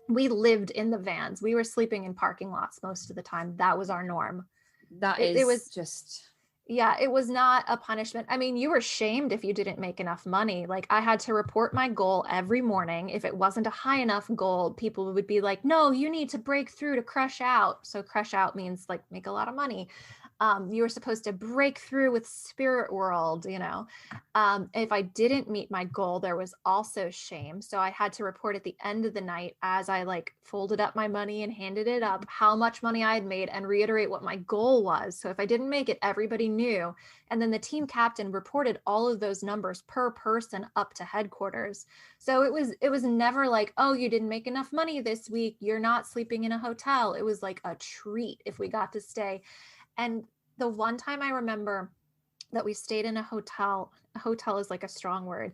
We lived in the vans. We were sleeping in parking lots most of the time. That was our norm. It was just... Yeah, it was not a punishment. I mean, you were shamed if you didn't make enough money. Like, I had to report my goal every morning. If it wasn't a high enough goal, people would be like, no, you need to break through to crush out. So crush out means like make a lot of money. You were supposed to break through with Spirit World, you know. If I didn't meet my goal, there was also shame. So I had to report at the end of the night as I like folded up my money and handed it up, how much money I had made and reiterate what my goal was. So if I didn't make it, everybody knew. And then the team captain reported all of those numbers per person up to headquarters. So it was never like, oh, you didn't make enough money this week, you're not sleeping in a hotel. It was like a treat if we got to stay. And the one time I remember that we stayed in a hotel is like a strong word,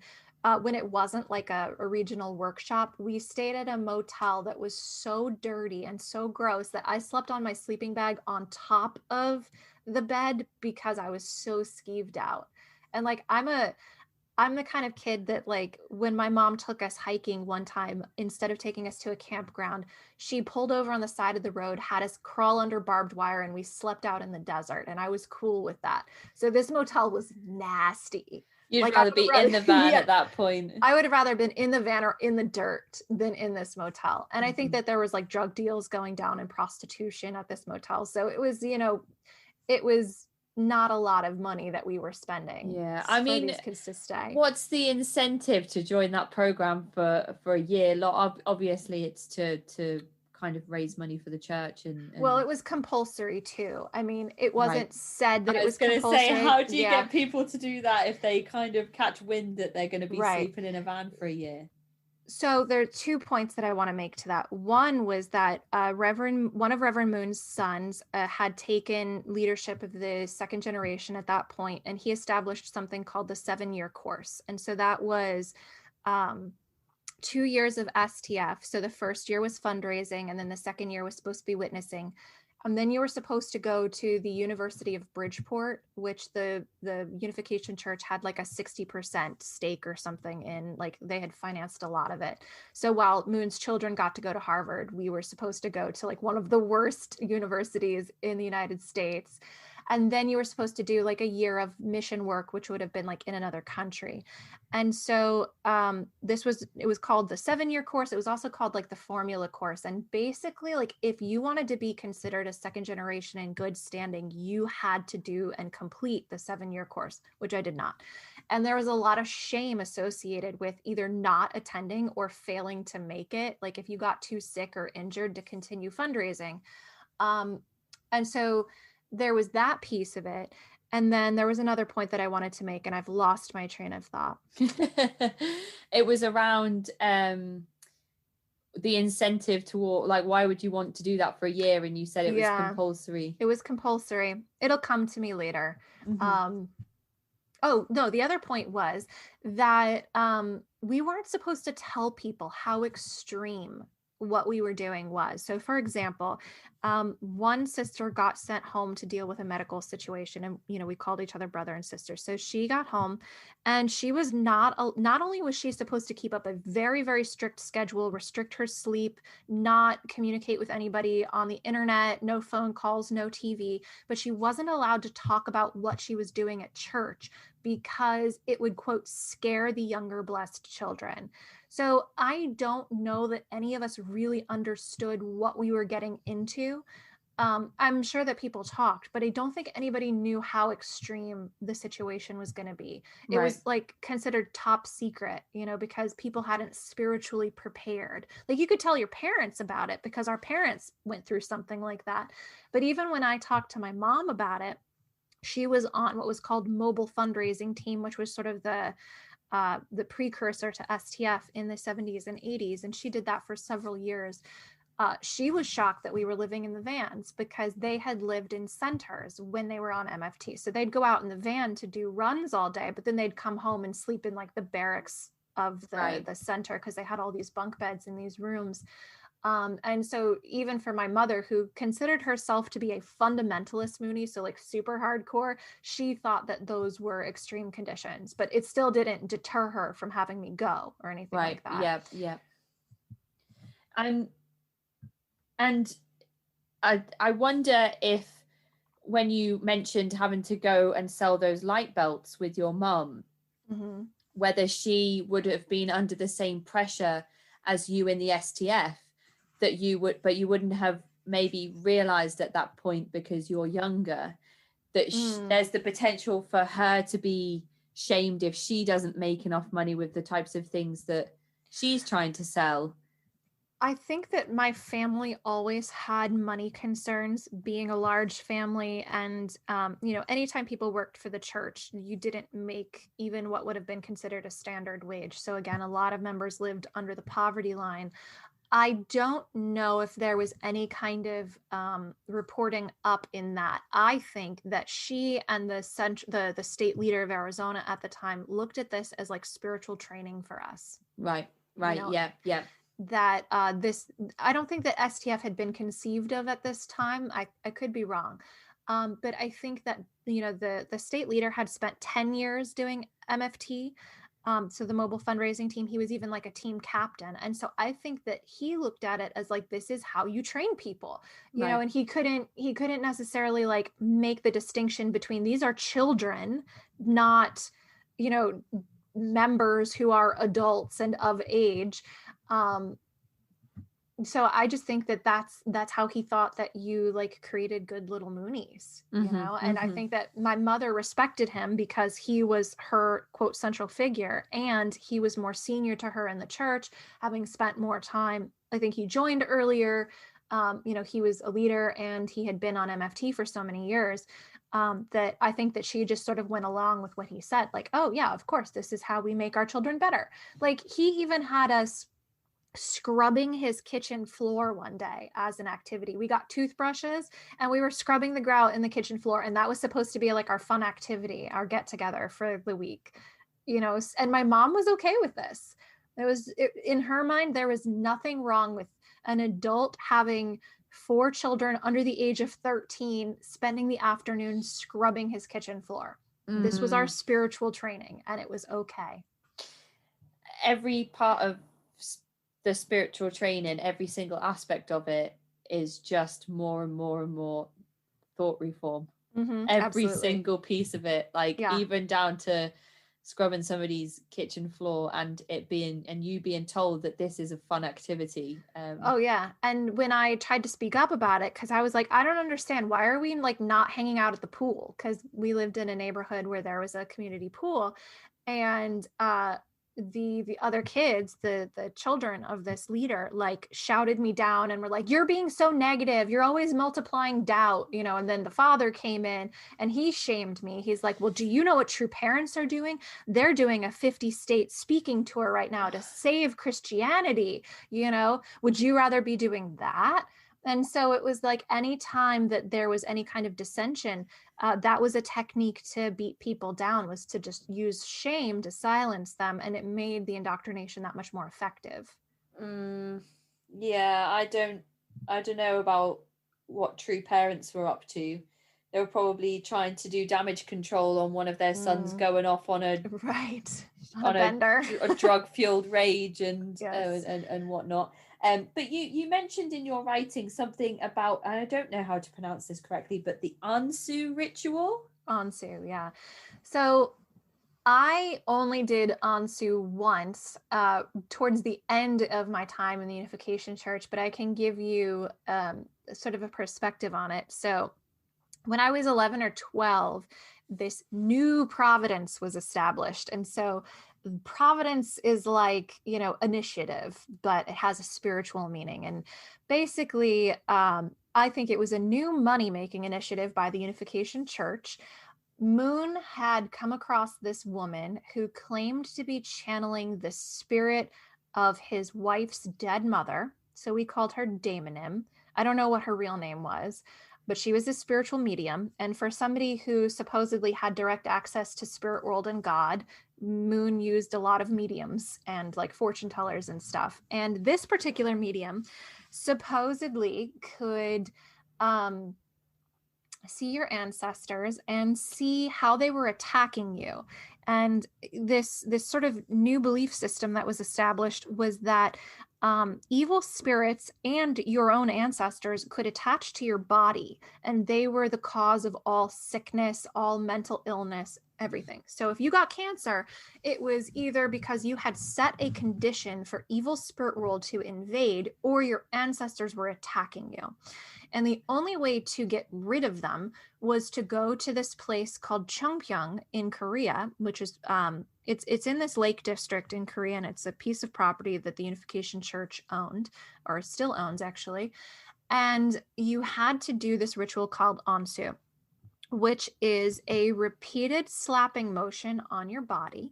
when it wasn't like a regional workshop, we stayed at a motel that was so dirty and so gross that I slept on my sleeping bag on top of the bed because I was so skeeved out. And like, I'm the kind of kid that like when my mom took us hiking one time, instead of taking us to a campground, she pulled over on the side of the road, had us crawl under barbed wire, and we slept out in the desert. And I was cool with that. So this motel was nasty. You'd rather be in the van at that point. I would have rather been in the van or in the dirt than in this motel. And I think that there was like drug deals going down and prostitution at this motel. So it was, you know, it was not a lot of money that we were spending. Yeah, I mean, these kids to stay. What's the incentive to join that program for a year? Obviously, it's to kind of raise money for the church and... Well, it was compulsory too. I mean, it wasn't said that it was compulsory. I was going to say, how do you get people to do that if they kind of catch wind that they're going to be sleeping in a van for a year? So there are 2 points that I want to make to that. One was that one of Reverend Moon's sons had taken leadership of the second generation at that point, and he established something called the 7-year course. And so that was 2 years of STF. So the first year was fundraising, and then the second year was supposed to be witnessing. And then you were supposed to go to the University of Bridgeport, which the Unification Church had like a 60% stake or something in, like they had financed a lot of it. So while Moon's children got to go to Harvard, we were supposed to go to like one of the worst universities in the United States. And then you were supposed to do like a year of mission work, which would have been like in another country. And so it was called the 7-year course. It was also called like the formula course. And basically, like if you wanted to be considered a second generation in good standing, you had to do and complete the 7-year course, which I did not. And there was a lot of shame associated with either not attending or failing to make it. Like if you got too sick or injured to continue fundraising. And so there was that piece of it. And then there was another point that I wanted to make, and I've lost my train of thought. It was around the incentive to, like, why would you want to do that for a year? And you said it was compulsory. It was compulsory. It'll come to me later. Oh, no, the other point was that we weren't supposed to tell people how extreme what we were doing was. So for example, one sister got sent home to deal with a medical situation, and you know, we called each other brother and sister. So she got home, and she was not only was she supposed to keep up a very, very strict schedule, restrict her sleep, not communicate with anybody on the internet, no phone calls, no TV, but she wasn't allowed to talk about what she was doing at church because it would, quote, scare the younger blessed children. So I don't know that any of us really understood what we were getting into. I'm sure that people talked, but I don't think anybody knew how extreme the situation was going to be. It was like considered top secret, you know, because people hadn't spiritually prepared. Like you could tell your parents about it because our parents went through something like that. But even when I talked to my mom about it, she was on what was called mobile fundraising team, which was sort of the precursor to STF in the 70s and 80s. And she did that for several years. she was shocked that we were living in the vans because they had lived in centers when they were on MFT. So they'd go out in the van to do runs all day, but then they'd come home and sleep in like the barracks of the center because they had all these bunk beds in these rooms. And so even for my mother, who considered herself to be a fundamentalist Moonie, so like super hardcore, she thought that those were extreme conditions, but it still didn't deter her from having me go or anything like that. Yeah. And I wonder if, when you mentioned having to go and sell those light belts with your mum, Mm-hmm. whether she would have been under the same pressure as you in the STF, that you would, but you wouldn't have maybe realized at that point because you're younger, that there's the potential for her to be shamed if she doesn't make enough money with the types of things that she's trying to sell. I think that my family always had money concerns, being a large family. And, anytime people worked for the church, you didn't make even what would have been considered a standard wage. So again, a lot of members lived under the poverty line. I don't know if there was any kind of reporting up in that. I think that she and the state leader of Arizona at the time looked at this as like spiritual training for us. Right. Yeah. That I don't think that STF had been conceived of at this time. I could be wrong. But I think that, the state leader had spent 10 years doing MFT. So the mobile fundraising team, he was even like a team captain. And so I think that he looked at it as like, this is how you train people, you know, and he couldn't necessarily like make the distinction between these are children, not, members who are adults and of age. So I just think that that's how he thought that you like created good little Moonies, and I think that my mother respected him because he was her quote central figure, and he was more senior to her in the church, having spent more time. I think he joined earlier. He was a leader and he had been on MFT for so many years, that I think that she just sort of went along with what he said, like, oh yeah, of course, this is how we make our children better. Like he even had us scrubbing his kitchen floor one day as an activity. We got toothbrushes and we were scrubbing the grout in the kitchen floor, and that was supposed to be like our fun activity, our get together for the week, and my mom was okay with this. In her mind, there was nothing wrong with an adult having 4 children under the age of 13 spending the afternoon scrubbing his kitchen floor. This was our spiritual training, and it was okay. Every part of the spiritual training, every single aspect of it is just more and more and more thought reform. Every Absolutely. single piece of it, even down to scrubbing somebody's kitchen floor and you being told that this is a fun activity. Oh yeah. And when I tried to speak up about it, because I was like, I don't understand, why are we like not hanging out at the pool? Because we lived in a neighborhood where there was a community pool, and the other kids, the children of this leader, like shouted me down and were like, you're being so negative, you're always multiplying doubt, and then the father came in and he shamed me. He's like, well, do you know what true parents are doing? They're doing a 50-state speaking tour right now to save Christianity. Would you rather be doing that? And so it was like, any time that there was any kind of dissension, that was a technique to beat people down, was to just use shame to silence them. And it made the indoctrination that much more effective. Yeah, I don't know about what true parents were up to. They were probably trying to do damage control on one of their sons going off on a bender, a drug-fueled rage and yes. and whatnot. But you mentioned in your writing something about, and I don't know how to pronounce this correctly, but the Ansu ritual. Ansu, yeah. So I only did Ansu once, towards the end of my time in the Unification Church, but I can give you sort of a perspective on it. So when I was 11 or 12, this new providence was established. And so providence is like, initiative, but it has a spiritual meaning. And basically, I think it was a new money-making initiative by the Unification Church. Moon had come across this woman who claimed to be channeling the spirit of his wife's dead mother. So we called her Daimonim. I don't know what her real name was, but she was a spiritual medium. And for somebody who supposedly had direct access to spirit world and God, Moon used a lot of mediums and like fortune tellers and stuff. And this particular medium supposedly could see your ancestors and see how they were attacking you. And this sort of new belief system that was established was that evil spirits and your own ancestors could attach to your body, and they were the cause of all sickness, all mental illness, everything. So if you got cancer, it was either because you had set a condition for evil spirit world to invade, or your ancestors were attacking you. And the only way to get rid of them was to go to this place called Cheongpyeong in Korea, which is it's in this lake district in Korea, and it's a piece of property that the Unification Church owned, or still owns actually. And you had to do this ritual called onsu, which is a repeated slapping motion on your body.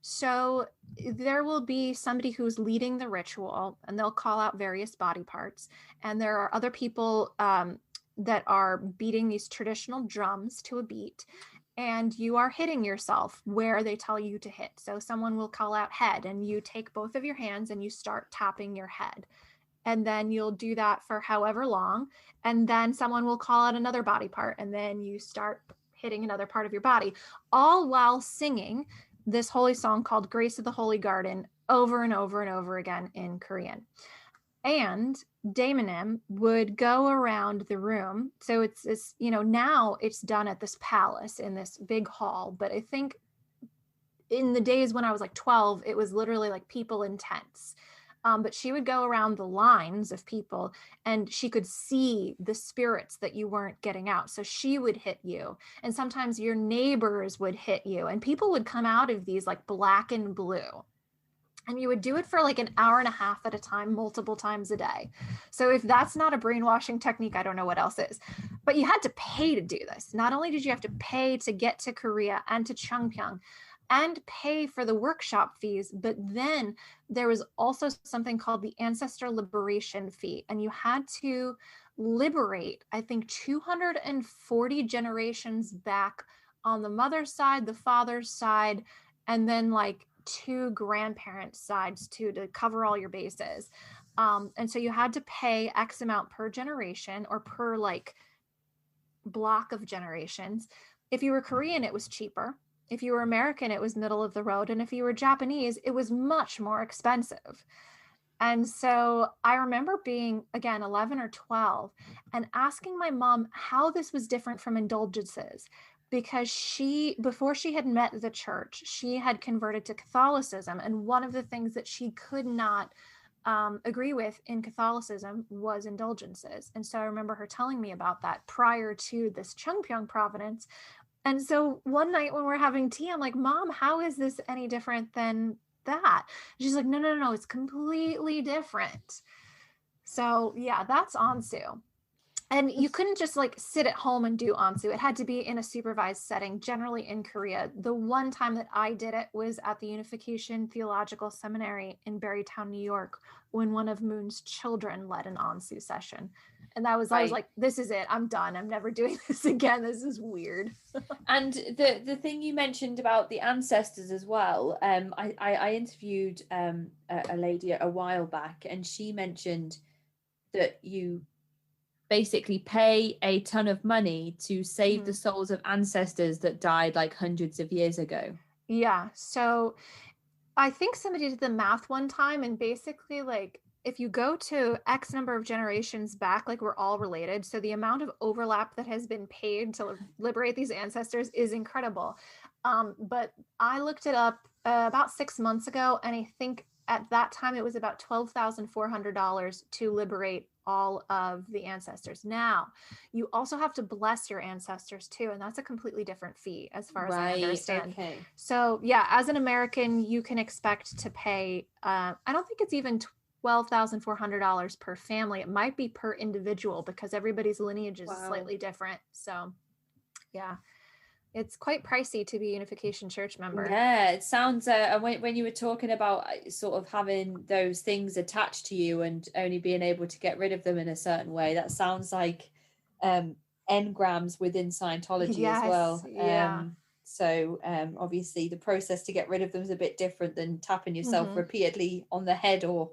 So there will be somebody who's leading the ritual, and they'll call out various body parts. And there are other people that are beating these traditional drums to a beat. And you are hitting yourself where they tell you to hit. So someone will call out head, and you take both of your hands and you start tapping your head. And then you'll do that for however long. And then someone will call out another body part, and then you start hitting another part of your body, all while singing this holy song called Grace of the Holy Garden over and over and over again in Korean. And Daimonim would go around the room. So it's this, now it's done at this palace in this big hall. But I think in the days when I was like 12, it was literally like people in tents. But she would go around the lines of people, and she could see the spirits that you weren't getting out. So she would hit you, and sometimes your neighbors would hit you, and people would come out of these like black and blue. And you would do it for like an hour and a half at a time, multiple times a day. So if that's not a brainwashing technique, I don't know what else is. But you had to pay to do this. Not only did you have to pay to get to Korea and to Cheongpyeong, and pay for the workshop fees, but then there was also something called the ancestor liberation fee, and you had to liberate, I think, 240 generations back on the mother's side, the father's side, and then like 2 grandparents' sides too, to cover all your bases. And so you had to pay X amount per generation, or per like block of generations. If you were Korean, it was cheaper. If you were American, it was middle of the road. And if you were Japanese, it was much more expensive. And so I remember being, again, 11 or 12, and asking my mom how this was different from indulgences, because before she had met the church, she had converted to Catholicism. And one of the things that she could not agree with in Catholicism was indulgences. And so I remember her telling me about that prior to this Cheongpyeong providence. And so one night when we're having tea, I'm like, Mom, how is this any different than that? She's like, no, it's completely different. So yeah, that's onsu. And you couldn't just like sit at home and do onsu. It had to be in a supervised setting, generally in Korea. The one time that I did it was at the Unification Theological Seminary in Berrytown, New York, when one of Moon's children led an onsu session. And I was like, this is it. I'm done. I'm never doing this again. This is weird. And the thing you mentioned about the ancestors as well, I interviewed a lady a while back, and she mentioned that you basically pay a ton of money to save the souls of ancestors that died like hundreds of years ago. Yeah. So I think somebody did the math one time, and basically like, if you go to X number of generations back, like we're all related. So the amount of overlap that has been paid to liberate these ancestors is incredible. But I looked it up about 6 months ago, and I think at that time it was about $12,400 to liberate all of the ancestors. Now, you also have to bless your ancestors too, and that's a completely different fee as far as I understand. Okay. So yeah, as an American, you can expect to pay, I don't think it's even $12,400 per family. It might be per individual, because everybody's lineage is slightly different. So yeah. It's quite pricey to be a Unification Church member. Yeah, it sounds, and when you were talking about sort of having those things attached to you and only being able to get rid of them in a certain way, that sounds like engrams within Scientology as well. Yeah. So obviously the process to get rid of them is a bit different than tapping yourself repeatedly on the head or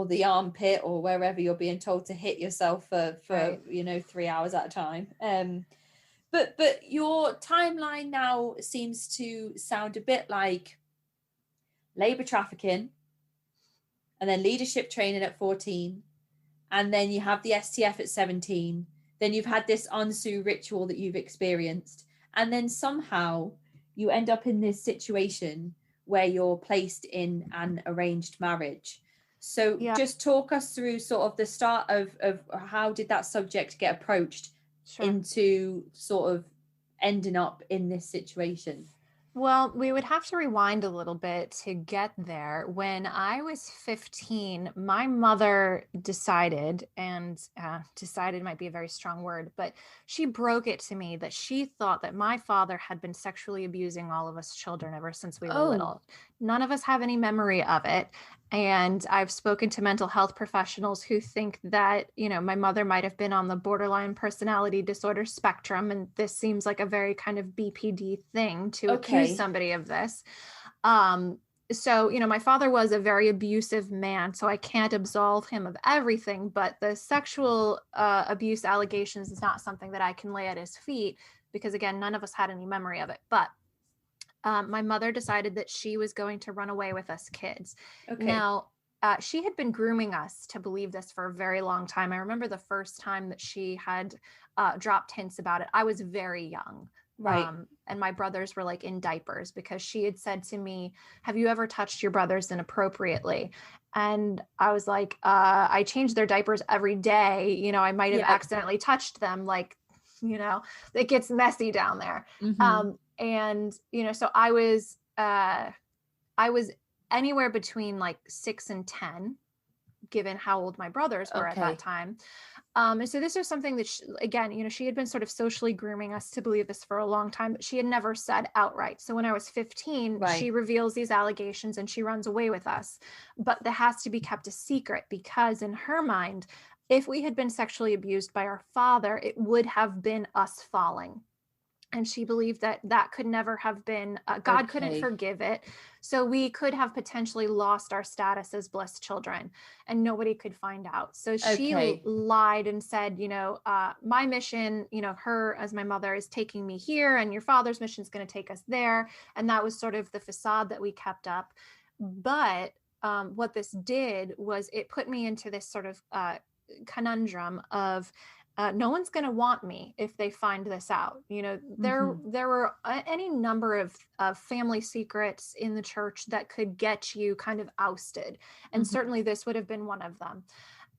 the armpit or wherever you're being told to hit yourself for Right. 3 hours at a time. But your timeline now seems to sound a bit like labor trafficking and then leadership training at 14, and then you have the STF at 17, then you've had this Ansu ritual that you've experienced, and then somehow you end up in this situation where you're placed in an arranged marriage. So just talk us through sort of the start of how did that subject get approached into sort of ending up in this situation? Well, we would have to rewind a little bit to get there. When I was 15, my mother decided, and decided might be a very strong word, but she broke it to me that she thought that my father had been sexually abusing all of us children ever since we were little. None of us have any memory of it. And I've spoken to mental health professionals who think that, my mother might have been on the borderline personality disorder spectrum. And this seems like a very kind of BPD thing to accuse somebody of this. So, my father was a very abusive man, so I can't absolve him of everything, but the sexual abuse allegations is not something that I can lay at his feet because, again, none of us had any memory of it. But my mother decided that she was going to run away with us kids. Now, she had been grooming us to believe this for a very long time. I remember the first time that she had dropped hints about it. I was very young. Right. And my brothers were like in diapers because she had said to me, have you ever touched your brothers inappropriately? And I was like, I change their diapers every day. I might have accidentally touched them. Like, it gets messy down there. And, so I was anywhere between like 6 and 10, given how old my brothers were at that time. And so this was something that, she had been sort of socially grooming us to believe this for a long time, but she had never said outright. So when I was 15, she reveals these allegations and she runs away with us. But that has to be kept a secret because in her mind, if we had been sexually abused by our father, it would have been us falling. And she believed that that could never have been, God couldn't forgive it. So we could have potentially lost our status as blessed children and nobody could find out. So she lied and said, my mission, her as my mother is taking me here and your father's mission is going to take us there. And that was sort of the facade that we kept up. But what this did was it put me into this sort of conundrum of, no one's going to want me if they find this out. There were any number of family secrets in the church that could get you kind of ousted. And certainly this would have been one of them.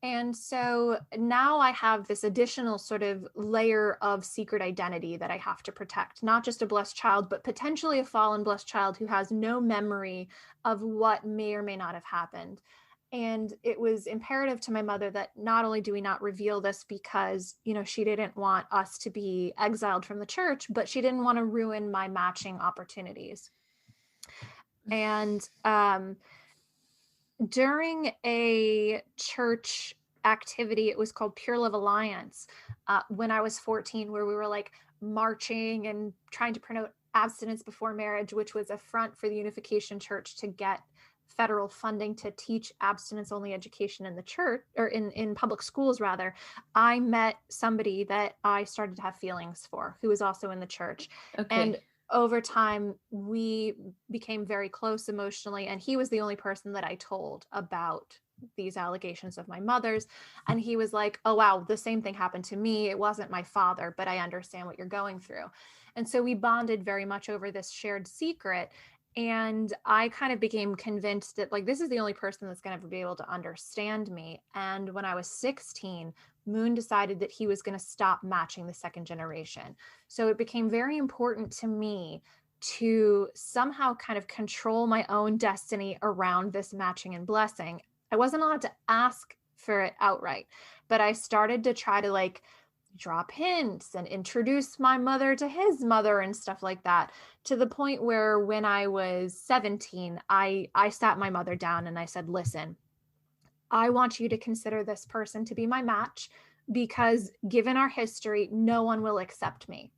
And so now I have this additional sort of layer of secret identity that I have to protect, not just a blessed child, but potentially a fallen blessed child who has no memory of what may or may not have happened. And it was imperative to my mother that not only do we not reveal this because, she didn't want us to be exiled from the church, but she didn't want to ruin my matching opportunities. And during a church activity, it was called Pure Love Alliance, when I was 14, where we were like marching and trying to promote abstinence before marriage, which was a front for the Unification Church to get federal funding to teach abstinence only education in the church or in public schools rather. I met somebody that I started to have feelings for who was also in the church. And over time we became very close emotionally. And he was the only person that I told about these allegations of my mother's. And he was like, oh, wow, the same thing happened to me. It wasn't my father, but I understand what you're going through. And so we bonded very much over this shared secret. And I kind of became convinced that like, this is the only person that's going to be able to understand me. And when I was 16, Moon decided that he was going to stop matching the second generation. So it became very important to me to somehow kind of control my own destiny around this matching and blessing. I wasn't allowed to ask for it outright, but I started to try to like drop hints and introduce my mother to his mother and stuff like that, to the point where when I was 17, I sat my mother down and I said, listen, I want you to consider this person to be my match, because given our history, no one will accept me.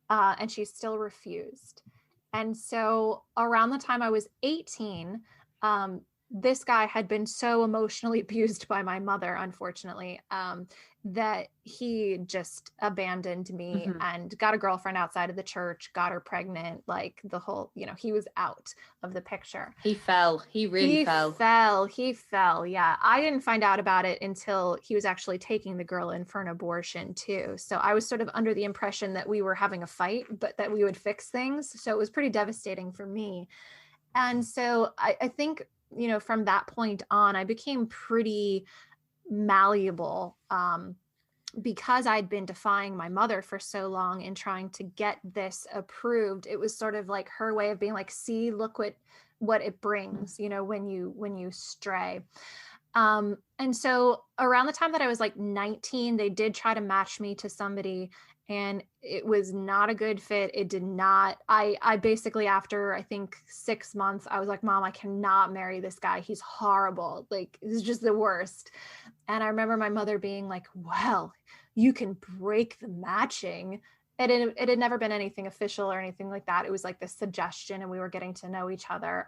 And she still refused. And so around the time I was 18, this guy had been so emotionally abused by my mother, unfortunately, that he just abandoned me and got a girlfriend outside of the church, got her pregnant, like the whole, he was out of the picture. He fell. He really fell. He fell. Yeah. I didn't find out about it until he was actually taking the girl in for an abortion too. So I was sort of under the impression that we were having a fight, but that we would fix things. So it was pretty devastating for me. And so I think, from that point on, I became pretty malleable, because I'd been defying my mother for so long and trying to get this approved. It was sort of like her way of being like, see, look what it brings, when you stray. And so around the time that I was like 19, they did try to match me to somebody, and it was not a good fit. It did not. I basically, after I think 6 months, I was like, Mom, I cannot marry this guy. He's horrible. Like, this is just the worst. And I remember my mother being like, well, you can break the matching. It had never been anything official or anything like that. It was like this suggestion, and we were getting to know each other.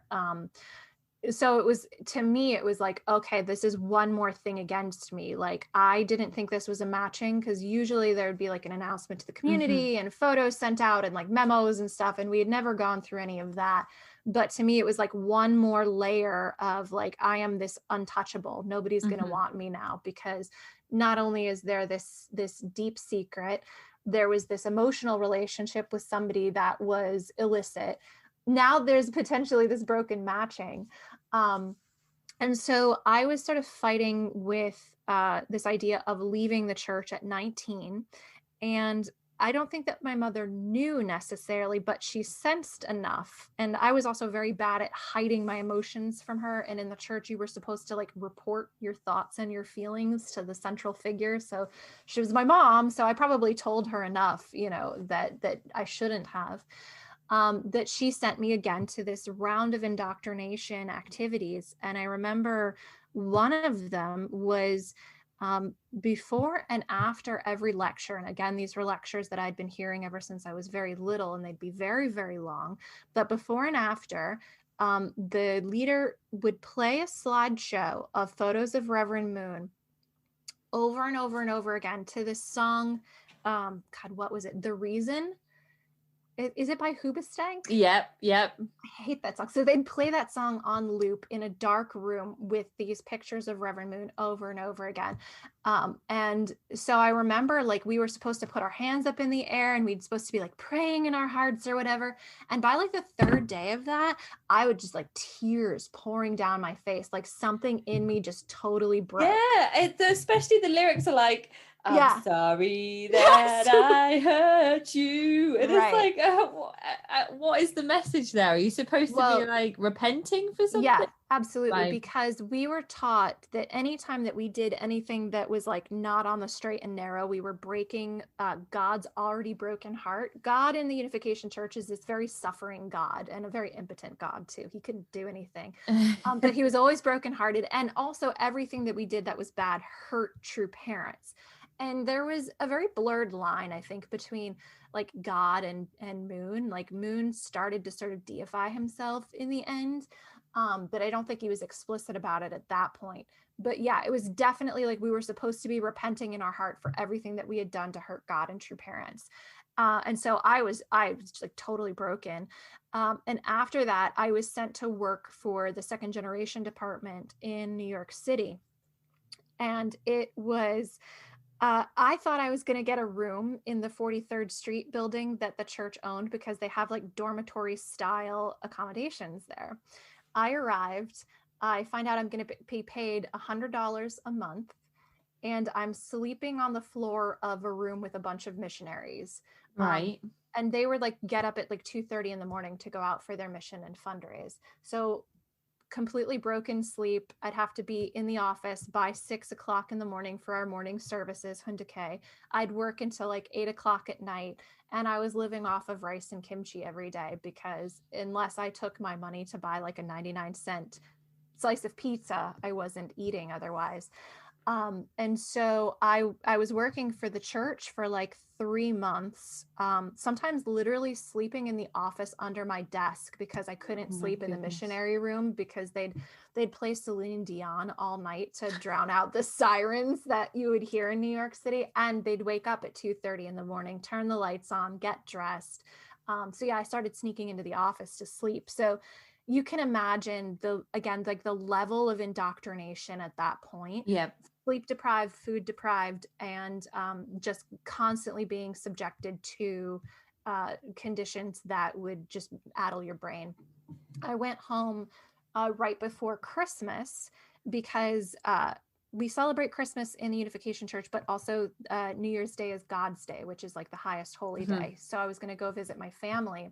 So it was, to me, it was like, okay, this is one more thing against me. Like, I didn't think this was a matching, because usually there would be like an announcement to the community and photos sent out and like memos and stuff. And we had never gone through any of that. But to me, it was like one more layer of like, I am this untouchable. Nobody's going to want me now, because not only is there this deep secret, there was this emotional relationship with somebody that was illicit. Now there's potentially this broken matching. And so I was sort of fighting with this idea of leaving the church at 19. And I don't think that my mother knew necessarily, but she sensed enough. And I was also very bad at hiding my emotions from her. And in the church, you were supposed to like report your thoughts and your feelings to the central figure. So she was my mom. So I probably told her enough, that I shouldn't have. That she sent me again to this round of indoctrination activities. And I remember one of them was before and after every lecture. And again, these were lectures that I'd been hearing ever since I was very little, and they'd be very, very long. But before and after, the leader would play a slideshow of photos of Reverend Moon over and over and over again to this song. God, what was it? The Reason. Is it by Hoobastank? Yep. I hate that song. So they'd play that song on loop in a dark room with these pictures of Reverend Moon over and over again. And so I remember like we were supposed to put our hands up in the air, and we'd supposed to be like praying in our hearts or whatever. And by like the third day of that, I would just like tears pouring down my face, like something in me just totally broke. Yeah, especially the lyrics are like, I'm sorry that I hurt you. And it's like, what is the message there? Are you supposed to be like repenting for something? Yeah, absolutely. Because we were taught that anytime that we did anything that was like not on the straight and narrow, we were breaking God's already broken heart. God in the Unification Church is this very suffering God, and a very impotent God too. He couldn't do anything. But he was always brokenhearted. And also everything that we did that was bad hurt true parents. And there was a very blurred line, I think, between like God and Moon. Like Moon started to sort of deify himself in the end. But I don't think he was explicit about it at that point. But yeah, it was definitely like we were supposed to be repenting in our heart for everything that we had done to hurt God and true parents. And so I was like totally broken. And after that, I was sent to work for the second generation department in New York City. And it was... I thought I was going to get a room in the 43rd Street building that the church owned, because they have like dormitory style accommodations there. I arrived, I find out I'm going to be paid $100 a month, and I'm sleeping on the floor of a room with a bunch of missionaries. Right. And they would like get up at like 2:30 in the morning to go out for their mission and fundraise. So completely broken sleep. I'd have to be in the office by 6 o'clock in the morning for our morning services, Hundake. I'd work until like 8 o'clock at night. And I was living off of rice and kimchi every day, because unless I took my money to buy like a 99-cent slice of pizza, I wasn't eating otherwise. And so I was working for the church for like 3 months, sometimes literally sleeping in the office under my desk because I couldn't sleep in the missionary room, because they'd play Celine Dion all night to drown out the sirens that you would hear in New York City. And they'd wake up at 2:30 in the morning, turn the lights on, get dressed. So yeah, I started sneaking into the office to sleep. So you can imagine the level of indoctrination at that point. Yeah. Sleep deprived, food deprived, and just constantly being subjected to conditions that would just addle your brain. I went home right before Christmas, because we celebrate Christmas in the Unification Church, but also New Year's Day is God's Day, which is like the highest holy day. So I was going to go visit my family.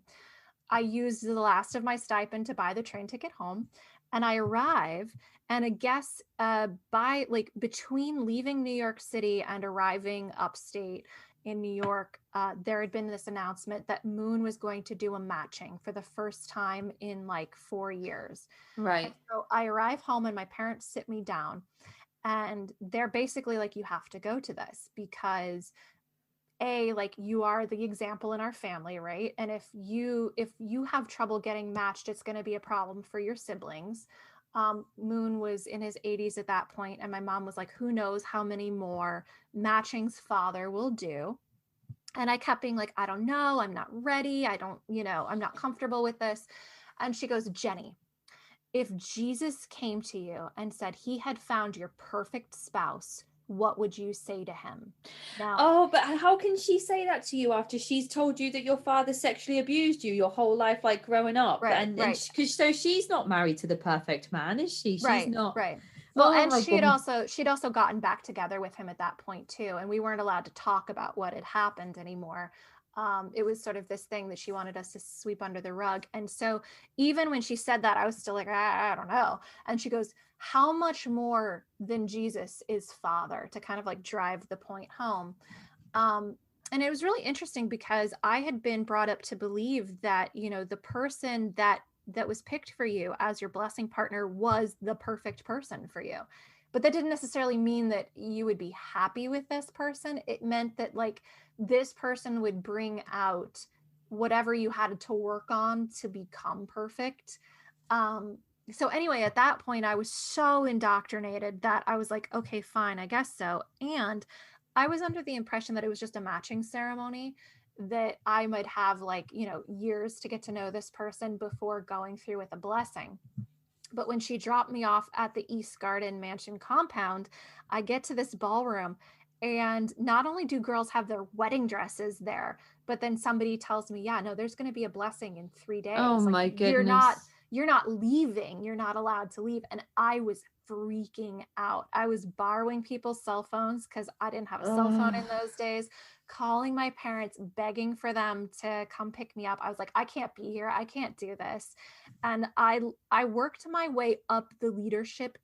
I used the last of my stipend to buy the train ticket home, and I arrive, and I guess by like between leaving New York City and arriving upstate in New York, there had been this announcement that Moon was going to do a matching for the first time in like 4 years. Right. And so I arrive home, and my parents sit me down, and they're basically like, you have to go to this, because like you are the example in our family, right? And if you have trouble getting matched, it's going to be a problem for your siblings. Moon was in his 80s at that point, and my mom was like, who knows how many more matchings father will do. And I kept being like, I don't know, I'm not ready, I'm not comfortable with this. And she goes, Jenny, if Jesus came to you and said he had found your perfect spouse, what would you say to him? Now, but how can she say that to you after she's told you that your father sexually abused you your whole life, like growing up? Right, and so she's not married to the perfect man, is she? She's not. Right. Well, and she'd also gotten back together with him at that point too, and we weren't allowed to talk about what had happened anymore. It was sort of this thing that she wanted us to sweep under the rug. And so even when she said that, I was still like, I don't know. And she goes, how much more than Jesus is Father, to kind of like drive the point home. And it was really interesting, because I had been brought up to believe that, the person that was picked for you as your blessing partner was the perfect person for you. But that didn't necessarily mean that you would be happy with this person. It meant that like this person would bring out whatever you had to work on to become perfect. So anyway, at that point, I was so indoctrinated that I was like, okay, fine, I guess so. And I was under the impression that it was just a matching ceremony, that I might have like, years to get to know this person before going through with a blessing. But when she dropped me off at the East Garden Mansion compound, I get to this ballroom, and not only do girls have their wedding dresses there, but then somebody tells me, yeah, no, there's going to be a blessing in 3 days. Oh like, my goodness. You're not leaving. You're not allowed to leave. And I was freaking out. I was borrowing people's cell phones, because I didn't have a cell phone in those days, calling my parents, begging for them to come pick me up. I was like, I can't be here. I can't do this. And I worked my way up the leadership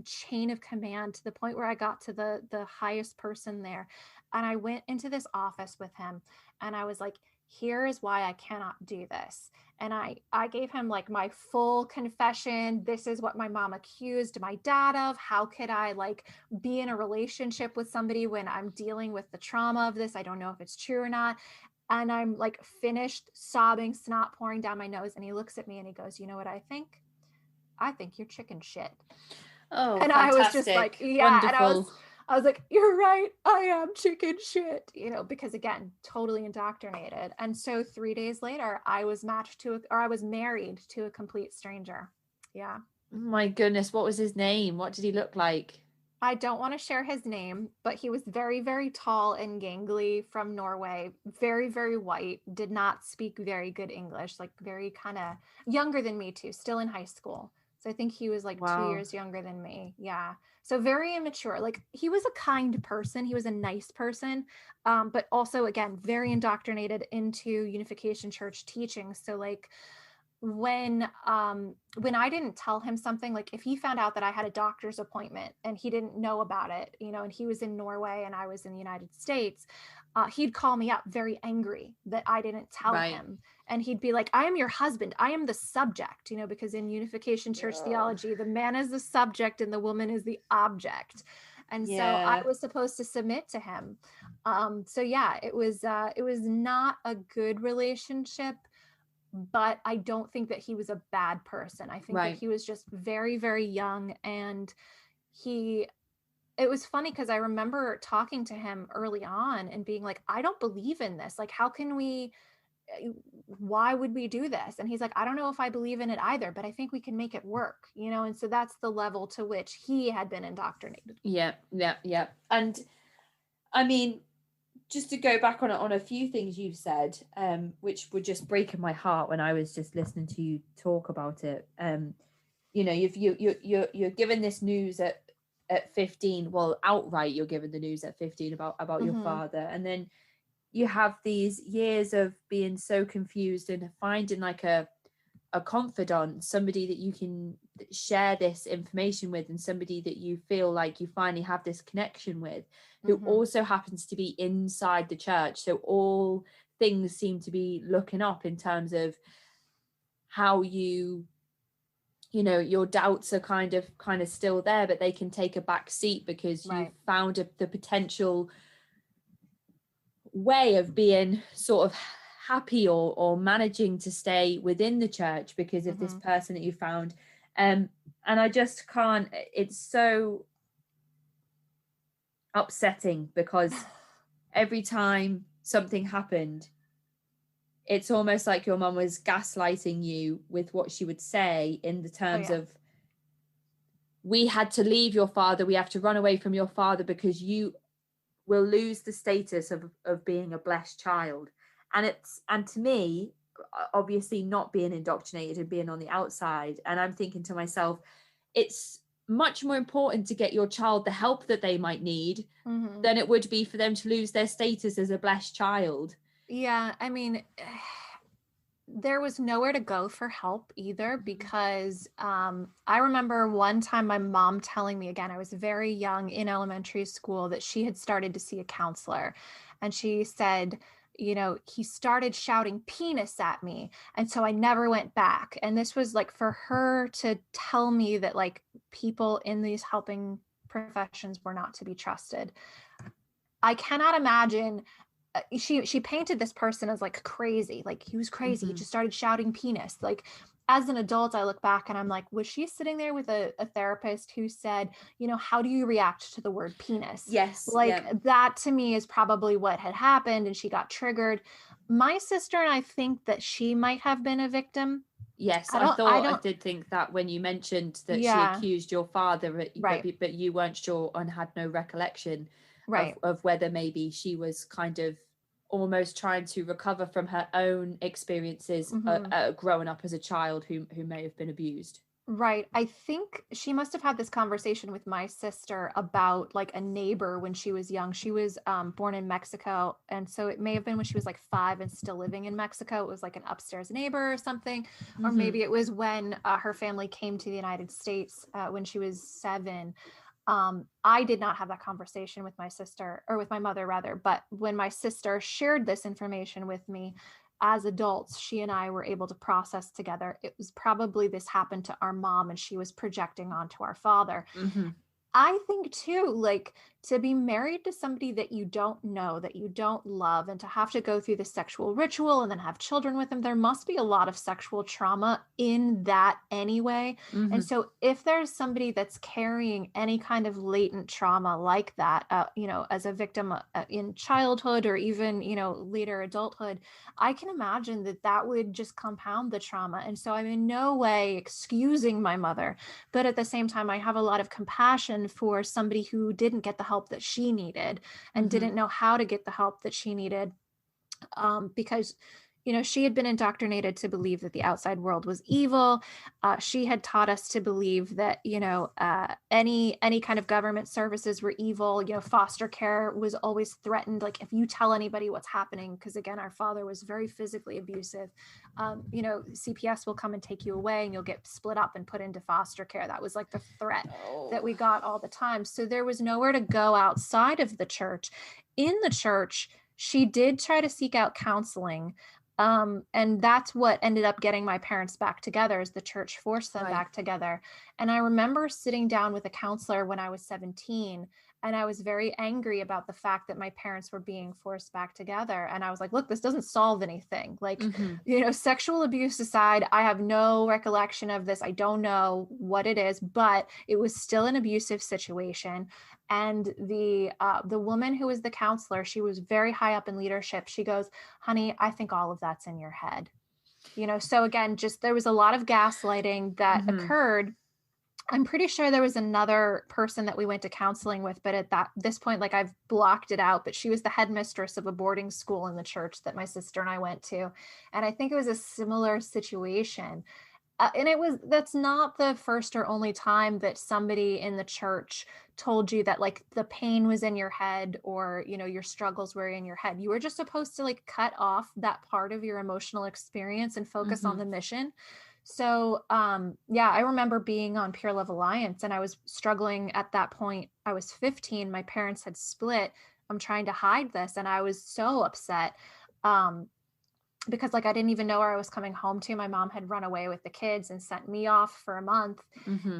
chain of command to the point where I got to the highest person there. And I went into this office with him, and I was like, here is why I cannot do this. And I gave him like my full confession. This is what my mom accused my dad of. How could I like be in a relationship with somebody when I'm dealing with the trauma of this? I don't know if it's true or not. And I'm like finished sobbing, snot pouring down my nose. And he looks at me and he goes, you know what I think? I think you're chicken shit. Oh, and fantastic. I was just like, yeah. Wonderful. And I was like, you're right. I am chicken shit, because again, totally indoctrinated. And so 3 days later, I was married to a complete stranger. Yeah. My goodness. What was his name? What did he look like? I don't want to share his name, but he was very, very tall and gangly, from Norway, very, very white, did not speak very good English, like very kind of younger than me too, still in high school. So I think he was like 2 years younger than me. Yeah. So very immature. Like he was a kind person. He was a nice person. But also again, very indoctrinated into Unification Church teaching. So like when I didn't tell him something, like if he found out that I had a doctor's appointment and he didn't know about it, and he was in Norway and I was in the United States, he'd call me up very angry that I didn't tell him. And he'd be like, I am your husband. I am the subject, because in Unification Church theology, the man is the subject and the woman is the object. And so I was supposed to submit to him. So yeah, it was not a good relationship, but I don't think that he was a bad person. I think that he was just very, very young. And it was funny because I remember talking to him early on and being like, I don't believe in this. Like, why would we do this? And he's like, I don't know if I believe in it either, but I think we can make it work, And so that's the level to which he had been indoctrinated. Yeah. And I mean, just to go back on a few things you've said, which were just breaking my heart when I was just listening to you talk about it. You're given this news at 15. Well, outright, you're given the news at 15 about your father, and then you have these years of being so confused and finding like a confidant, somebody that you can share this information with, and somebody that you feel like you finally have this connection with, who also happens to be inside the church. So all things seem to be looking up in terms of how your doubts are kind of still there, but they can take a back seat because you've found the potential way of being sort of happy or managing to stay within the church because of this person that you found. And I just can't, it's so upsetting because every time something happened, it's almost like your mum was gaslighting you with what she would say in the terms of, we had to leave your father, we have to run away from your father because you will lose the status of being a blessed child. And to me, obviously not being indoctrinated and being on the outside, and I'm thinking to myself, it's much more important to get your child the help that they might need than it would be for them to lose their status as a blessed child. Yeah, I mean, there was nowhere to go for help either, because I remember one time my mom telling me, again, I was very young in elementary school, that she had started to see a counselor. And she said, he started shouting penis at me. And so I never went back. And this was like for her to tell me that like people in these helping professions were not to be trusted. I cannot imagine. She painted this person as like crazy, like he was crazy. He just started shouting penis. Like as an adult, I look back and I'm like, was she sitting there with a therapist who said, how do you react to the word penis? Yes. Like that to me is probably what had happened, and she got triggered. My sister and I think that she might have been a victim. Yes, I did think that when you mentioned that she accused your father, but you weren't sure and had no recollection of whether maybe she was kind of almost trying to recover from her own experiences growing up as a child who may have been abused. Right. I think she must have had this conversation with my sister about like a neighbor when she was young. She was born in Mexico. And so it may have been when she was like 5 and still living in Mexico. It was like an upstairs neighbor or something. Or maybe it was when her family came to the United States when she was 7. I did not have that conversation with my sister, or with my mother rather, but when my sister shared this information with me, as adults, she and I were able to process together. It was probably this happened to our mom and she was projecting onto our father. I think too, like to be married to somebody that you don't know, that you don't love, and to have to go through the sexual ritual and then have children with them, there must be a lot of sexual trauma in that anyway. And so if there's somebody that's carrying any kind of latent trauma like that, as a victim in childhood or even, later adulthood, I can imagine that would just compound the trauma. And so I'm in no way excusing my mother, but at the same time, I have a lot of compassion for somebody who didn't get the help that she needed and didn't know how to get the help that she needed, because she had been indoctrinated to believe that the outside world was evil. She had taught us to believe that, any kind of government services were evil. Foster care was always threatened. Like, if you tell anybody what's happening, because again, our father was very physically abusive, CPS will come and take you away and you'll get split up and put into foster care. That was like the threat that we got all the time. So there was nowhere to go outside of the church. In the church, she did try to seek out counseling. And that's what ended up getting my parents back together, as the church forced them back together. And I remember sitting down with a counselor when I was 17, and I was very angry about the fact that my parents were being forced back together. And I was like, look, this doesn't solve anything. Like, sexual abuse aside, I have no recollection of this. I don't know what it is, but it was still an abusive situation. And the woman who was the counselor, she was very high up in leadership. She goes, honey, I think all of that's in your head. So again, just there was a lot of gaslighting that occurred. I'm pretty sure there was another person that we went to counseling with, but at this point, like, I've blocked it out, but she was the headmistress of a boarding school in the church that my sister and I went to. And I think it was a similar situation. And that's not the first or only time that somebody in the church told you that, like, the pain was in your head, or, your struggles were in your head. You were just supposed to, like, cut off that part of your emotional experience and focus on the mission. So, I remember being on Pure Love Alliance, and I was struggling at that point. I was 15. My parents had split. I'm trying to hide this. And I was so upset. Because, like, I didn't even know where I was coming home to. My mom had run away with the kids and sent me off for a month.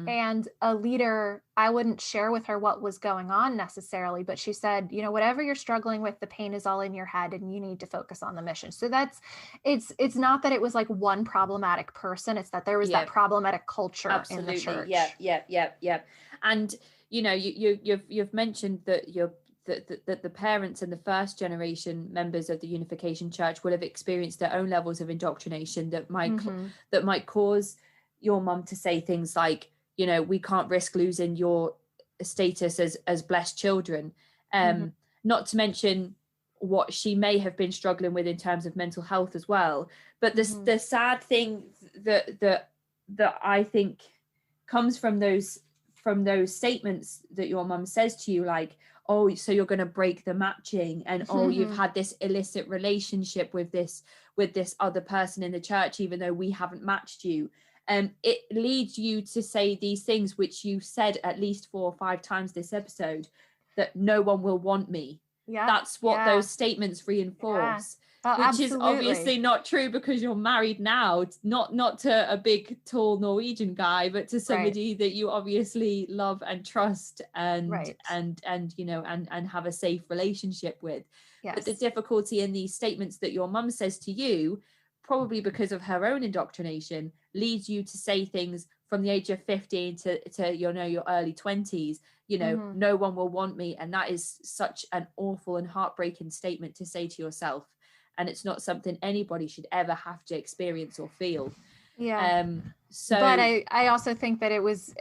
And a leader, I wouldn't share with her what was going on necessarily, but she said, whatever you're struggling with, the pain is all in your head and you need to focus on the mission. So it's not that it was like one problematic person. It's that there was that problematic culture in the church. Yeah. And, you've mentioned that that the parents and the first generation members of the Unification Church will have experienced their own levels of indoctrination that might cause your mum to say things like, we can't risk losing your status as blessed children. Not to mention what she may have been struggling with in terms of mental health as well. But the sad thing that I think comes from those statements that your mum says to you, like, oh, so you're going to break the matching, and oh, you've had this illicit relationship with this other person in the church, even though we haven't matched you. It leads you to say these things, which you said at least 4 or 5 times this episode, that no one will want me. That's what those statements reinforce. Which absolutely. Is obviously not true, because you're married now, not to a big tall Norwegian guy, but to somebody that you obviously love and trust and have a safe relationship with. But the difficulty in these statements that your mum says to you, probably because of her own indoctrination, leads you to say things from the age of 15 to your early 20s. No one will want me, and that is such an awful and heartbreaking statement to say to yourself. And it's not something anybody should ever have to experience or feel. But I also think that it was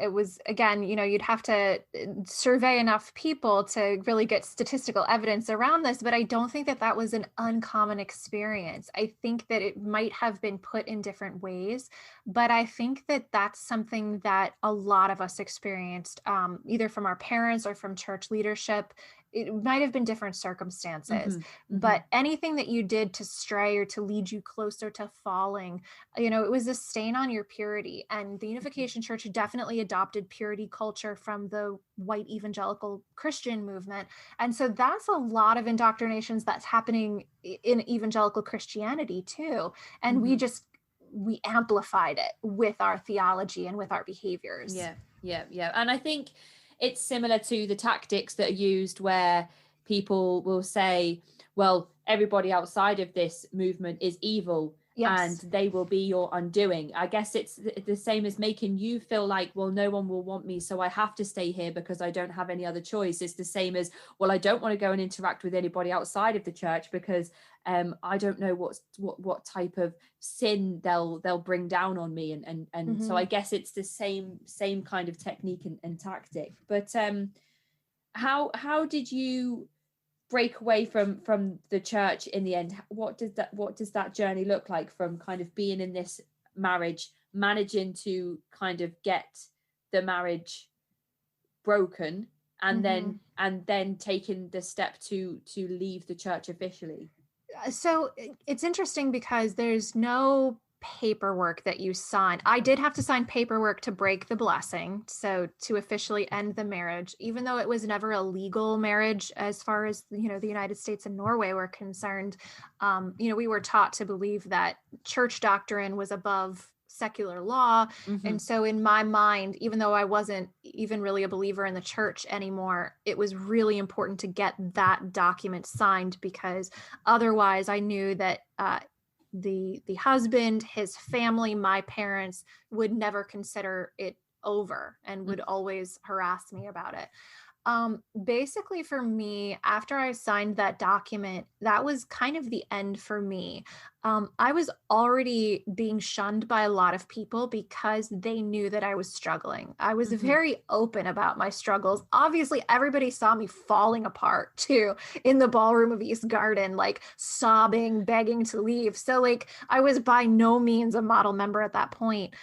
again, you'd have to survey enough people to really get statistical evidence around this, but I don't think that was an uncommon experience. I think that it might have been put in different ways, but I think that that's something that a lot of us experienced, either from our parents or from church leadership. It might have been different circumstances, but anything that you did to stray or to lead you closer to falling, it was a stain on your purity. And the Unification Church definitely adopted purity culture from the white evangelical Christian movement. And so that's a lot of indoctrinations that's happening in evangelical Christianity too. And we amplified it with our theology and with our behaviors. Yeah. And I think it's similar to the tactics that are used where people will say, well, everybody outside of this movement is evil. And they will be your undoing. I guess it's the same as making you feel like, well, no one will want me, so I have to stay here because I don't have any other choice. It's the same as, well, I don't want to go and interact with anybody outside of the church because I don't know what type of sin they'll bring down on me. And so I guess it's the same kind of technique and tactic. But how did you break away from the church in the end, what does that journey look like, from kind of being in this marriage, managing to kind of get the marriage broken, and then taking the step to leave the church officially? So it's interesting because there's no paperwork that you sign. I did have to sign paperwork to break the blessing, so to officially end the marriage, even though it was never a legal marriage as far as, the United States and Norway were concerned. We were taught to believe that church doctrine was above secular law. And so in my mind, even though I wasn't even really a believer in the church anymore, it was really important to get that document signed, because otherwise I knew that the husband, his family, my parents would never consider it over and would always harass me about it. Basically for me, after I signed that document, that was kind of the end for me. I was already being shunned by a lot of people because they knew that I was struggling. I was very open about my struggles. Obviously, everybody saw me falling apart too in the ballroom of East Garden, like sobbing, begging to leave. So like, I was by no means a model member at that point.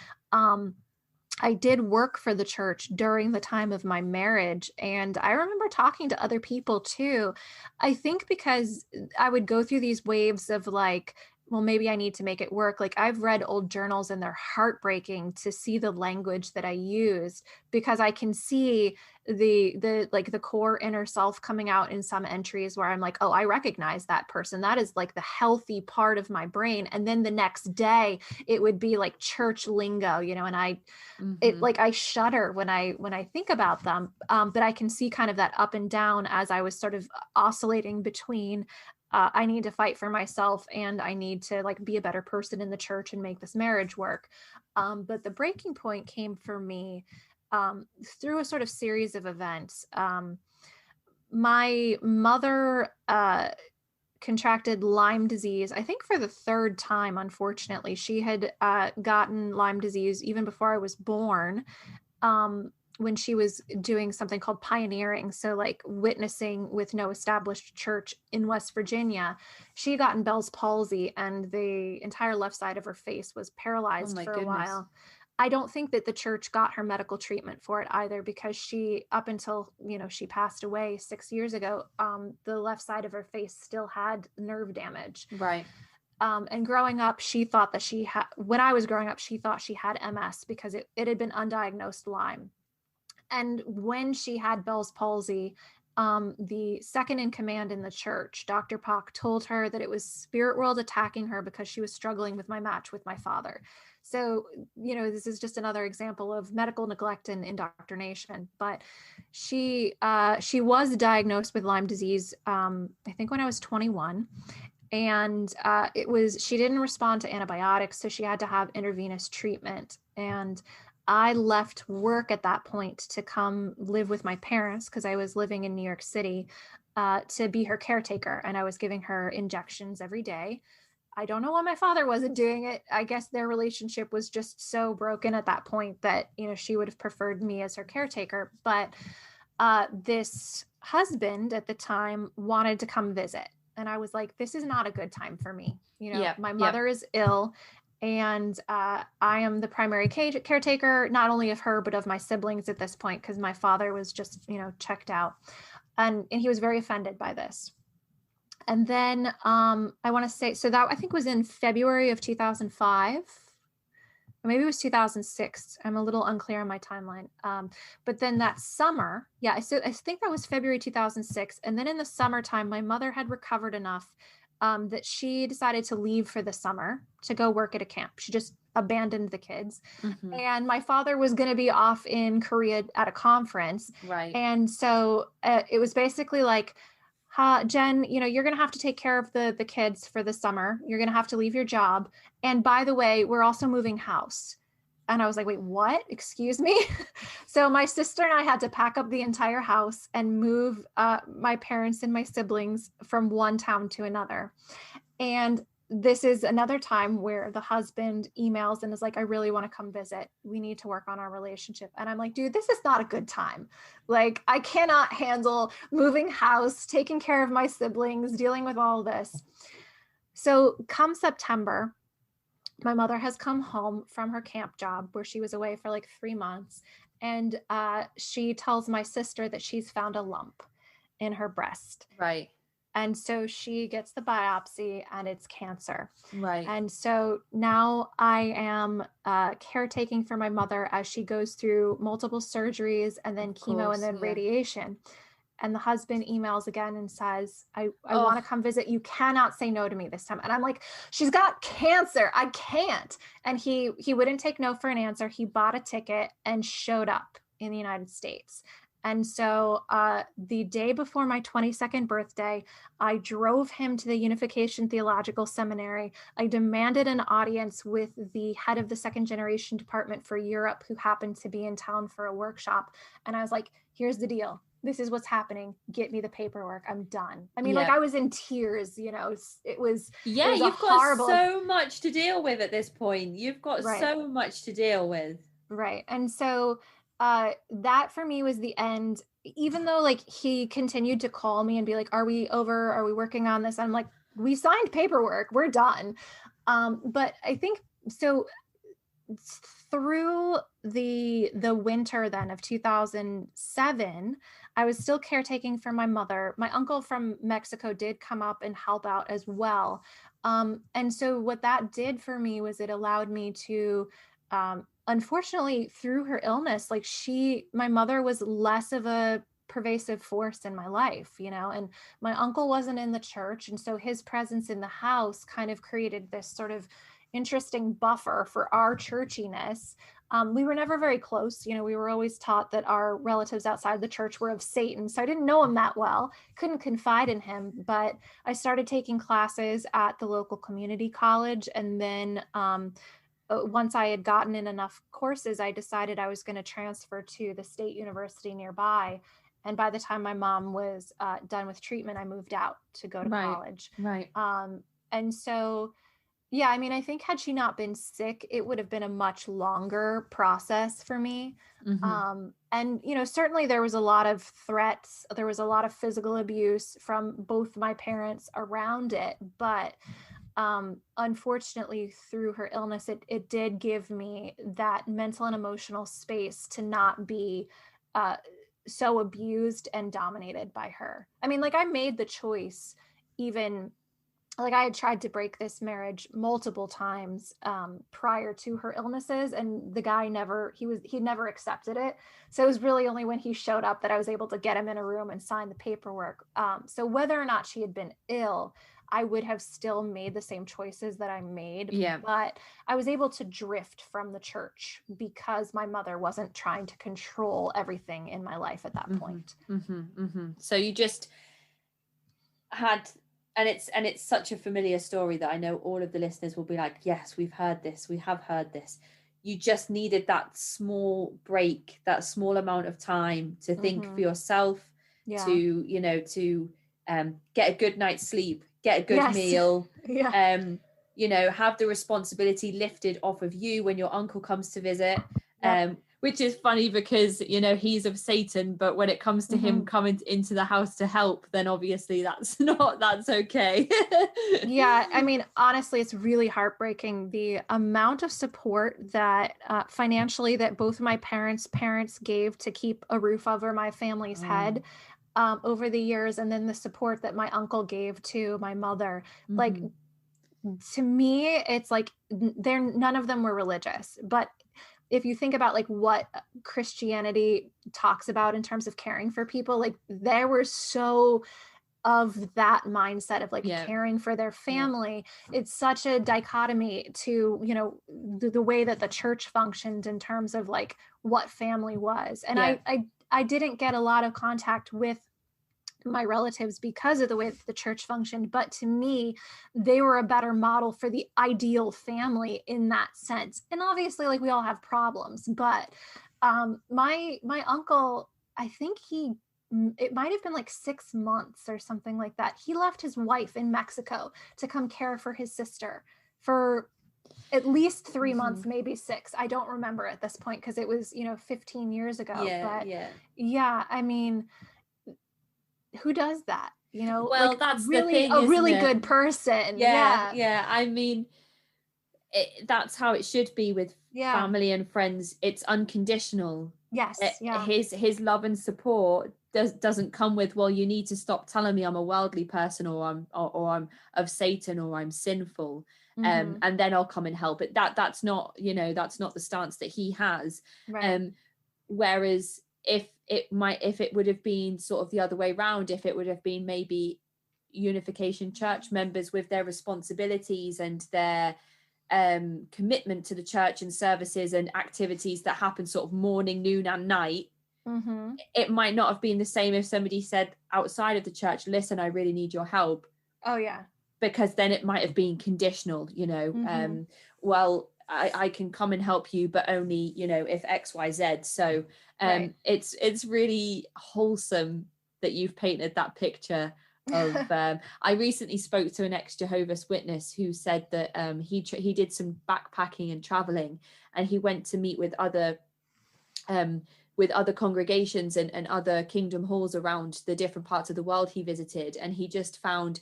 I did work for the church during the time of my marriage. And I remember talking to other people too. I think because I would go through these waves of like, well, maybe I need to make it work. Like, I've read old journals and they're heartbreaking to see the language that I used, because I can see the core inner self coming out in some entries where I'm like, oh, I recognize that person. That is like the healthy part of my brain. And then the next day it would be like church lingo, and I shudder when I think about them. But I can see kind of that up and down as I was sort of oscillating between I need to fight for myself and I need to like be a better person in the church and make this marriage work. But the breaking point came for me through a sort of series of events. My mother contracted Lyme disease, I think for the third time, unfortunately. She had gotten Lyme disease even before I was born. When she was doing something called pioneering, so like witnessing with no established church in West Virginia, she had gotten Bell's palsy and the entire left side of her face was paralyzed for a while. I don't think that the church got her medical treatment for it either, because she, up until, she passed away 6 years ago, the left side of her face still had nerve damage. Right. And growing up, she thought that when I was growing up, she thought she had MS because it had been undiagnosed Lyme. And when she had Bell's palsy, the second in command in the church, Dr. Pock, told her that it was spirit world attacking her because she was struggling with my match with my father. So, this is just another example of medical neglect and indoctrination. But she was diagnosed with Lyme disease, I think when I was 21. And she didn't respond to antibiotics, so she had to have intravenous treatment. And I left work at that point to come live with my parents, because I was living in New York City, to be her caretaker. And I was giving her injections every day. I don't know why my father wasn't doing it. I guess their relationship was just so broken at that point that, she would have preferred me as her caretaker. But this husband at the time wanted to come visit. And I was like, this is not a good time for me. My mother is ill. And I am the primary caretaker, not only of her, but of my siblings at this point, because my father was just, checked out. And he was very offended by this. And then I want to say, so that I think was in February of 2005. Or maybe it was 2006. I'm a little unclear on my timeline. But then that summer, so I think that was February 2006. And then in the summertime, my mother had recovered enough that she decided to leave for the summer to go work at a camp. She just abandoned the kids. And my father was going to be off in Korea at a conference. Right. And so it was basically like, Jen, you're going to have to take care of the kids for the summer. You're going to have to leave your job. And by the way, we're also moving house. And I was like, wait, what? Excuse me? So my sister and I had to pack up the entire house and move my parents and my siblings from one town to another. And this is another time where the husband emails and is like, I really want to come visit. We need to work on our relationship. And I'm like, dude, this is not a good time. Like, I cannot handle moving house, taking care of my siblings, dealing with all this. So come September, my mother has come home from her camp job where she was away for like 3 months. And she tells my sister that she's found a lump in her breast. Right. And so she gets the biopsy and it's cancer. Right. And so now I am caretaking for my mother as she goes through multiple surgeries and then chemo and then radiation. And the husband emails again and says, I want to come visit. You cannot say no to me this time. And I'm like, she's got cancer. I can't. And he wouldn't take no for an answer. He bought a ticket and showed up in the United States. And so the day before my 22nd birthday, I drove him to the Unification Theological Seminary. I demanded an audience with the head of the second generation department for Europe, who happened to be in town for a workshop. And I was like, here's the deal. This is what's happening. Get me the paperwork. I'm done. I mean, like, I was in tears, you know, it was you've got so much to deal with at this point. You've got so much to deal with. Right. And so that for me was the end, even though like he continued to call me and be like, are we over? Are we working on this? I'm like, we signed paperwork. We're done. But I think so through the winter then of 2007, I was still caretaking for my mother. My uncle from Mexico did come up and help out as well. And so what that did for me was it allowed me to, unfortunately, through her illness, like my mother was less of a pervasive force in my life, you know, and my uncle wasn't in the church. And so his presence in the house kind of created this sort of interesting buffer for our churchiness. We were never very close. You know, we were always taught that our relatives outside the church were of Satan. So I didn't know him that well, couldn't confide in him, but I started taking classes at the local community college. And then once I had gotten in enough courses, I decided I was going to transfer to the state university nearby. And by the time my mom was done with treatment, I moved out to go to college. Right. And so, yeah, I mean, I think had she not been sick, it would have been a much longer process for me. Mm-hmm. And, you know, certainly there was a lot of threats. There was a lot of physical abuse from both my parents around it. But unfortunately, through her illness, it did give me that mental and emotional space to not be so abused and dominated by her. I mean, like, I made the choice, even like I had tried to break this marriage multiple times prior to her illnesses, and the guy he never accepted it. So it was really only when he showed up that I was able to get him in a room and sign the paperwork. So whether or not she had been ill, I would have still made the same choices that I made. Yeah. But I was able to drift from the church because my mother wasn't trying to control everything in my life at that point. Mm-hmm, mm-hmm. So you just had, and it's such a familiar story that I know all of the listeners will be like, yes, we have heard this. You just needed that small break, that small amount of time to think for yourself, to, you know, to get a good night's sleep, get a good meal, you know, have the responsibility lifted off of you when your uncle comes to visit, which is funny because, you know, he's of Satan, but when it comes to him coming into the house to help, then obviously that's okay. Yeah, I mean, honestly, it's really heartbreaking, the amount of support that financially that both my parents gave to keep a roof over my family's head over the years, and then the support that my uncle gave to my mother. Like, to me, it's like none of them were religious, but if you think about like what Christianity talks about in terms of caring for people, like they were so of that mindset of like caring for their family. It's such a dichotomy to, you know, the way that the church functioned in terms of like what family was. And I didn't get a lot of contact with my relatives because of the way that the church functioned, but to me, they were a better model for the ideal family in that sense. And obviously, like, we all have problems, but my uncle, I think he it might have been like 6 months or something like that. He left his wife in Mexico to come care for his sister for at least 3 months, maybe 6. I don't remember at this point because it was, 15 years ago. But yeah, I mean, who does that? Well, like that's really the thing, a really good person. Yeah. I mean, that's how it should be with family and friends. It's unconditional. Yes. Yeah. His love and support doesn't come with, well, you need to stop telling me I'm a worldly person, or I'm of Satan, or I'm sinful, and then I'll come and help. It that's not that's not the stance that he has. Right. Whereas if it would have been sort of the other way around, if it would have been maybe Unification Church members with their responsibilities and their commitment to the church and services and activities that happen sort of morning, noon and night, it might not have been the same if somebody said outside of the church, listen, I really need your help. Oh yeah. Because then it might have been conditional, well, I can come and help you, but only, if XYZ. So right. It's really wholesome that you've painted that picture of I recently spoke to an ex-Jehovah's Witness who said that he did some backpacking and traveling, and he went to meet with other congregations and other kingdom halls around the different parts of the world he visited, and he just found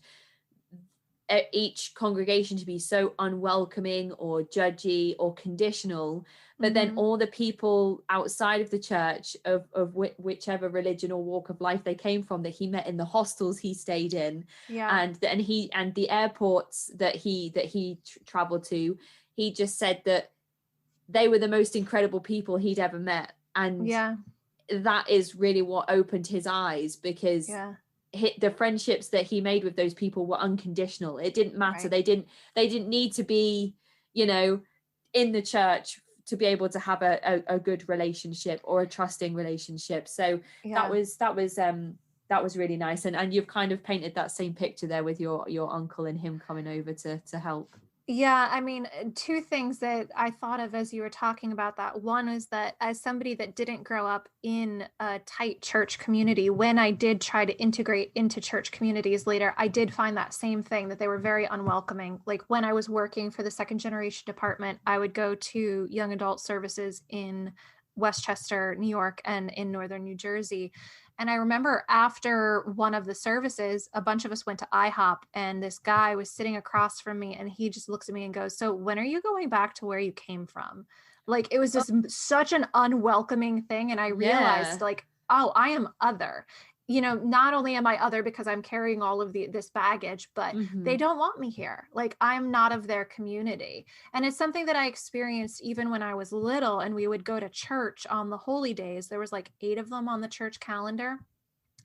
each congregation to be so unwelcoming or judgy or conditional, but then all the people outside of the church of whichever religion or walk of life they came from, that he met in the hostels he stayed in, and the airports that he traveled to, he just said that they were the most incredible people he'd ever met. And that is really what opened his eyes, because the friendships that he made with those people were unconditional. It didn't matter. Right. They didn't need to be, in the church to be able to have a good relationship or a trusting relationship. So that was really nice. And you've kind of painted that same picture there with your uncle and him coming over to help. Yeah, I mean, 2 things that I thought of as you were talking about that. One is that as somebody that didn't grow up in a tight church community, when I did try to integrate into church communities later, I did find that same thing, that they were very unwelcoming. Like when I was working for the second generation department, I would go to young adult services in Westchester, New York, and in northern New Jersey. And I remember after one of the services, a bunch of us went to IHOP, and this guy was sitting across from me, and he just looks at me and goes, so when are you going back to where you came from? Like, it was just such an unwelcoming thing. And I realized like, oh, I am other. Not only am I other because I'm carrying all of this baggage, but they don't want me here. Like, I'm not of their community. And it's something that I experienced even when I was little, and we would go to church on the holy days. There was like 8 of them on the church calendar.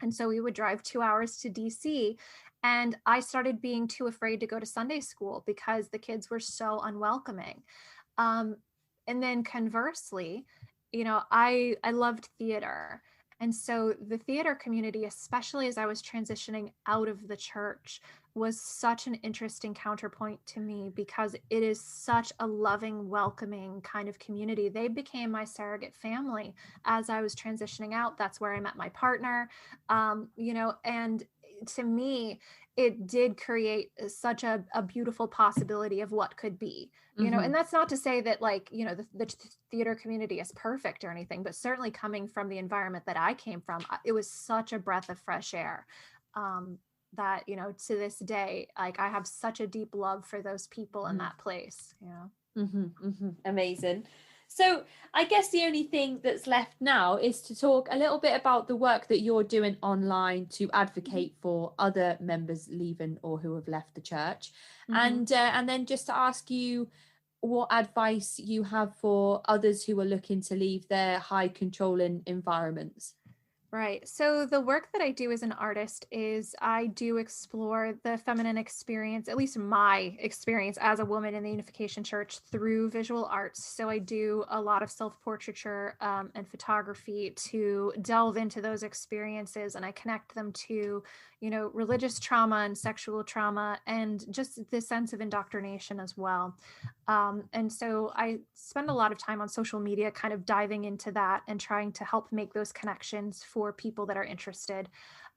And so we would drive 2 hours to DC, and I started being too afraid to go to Sunday school because the kids were so unwelcoming. And then conversely, I loved theater. And so the theater community, especially as I was transitioning out of the church, was such an interesting counterpoint to me, because it is such a loving, welcoming kind of community. They became my surrogate family as I was transitioning out. That's where I met my partner, and to me, it did create such a beautiful possibility of what could be, and that's not to say that the theater community is perfect or anything, but certainly coming from the environment that I came from, it was such a breath of fresh air, that, to this day, like, I have such a deep love for those people in that place. Amazing. So I guess the only thing that's left now is to talk a little bit about the work that you're doing online to advocate for other members leaving or who have left the church, and then just to ask you what advice you have for others who are looking to leave their high controlling environments. Right. So the work that I do as an artist is I do explore the feminine experience, at least my experience as a woman in the Unification Church, through visual arts. So I do a lot of self-portraiture and photography to delve into those experiences, and I connect them to, religious trauma and sexual trauma, and just the sense of indoctrination as well. And so I spend a lot of time on social media kind of diving into that and trying to help make those connections for for people that are interested.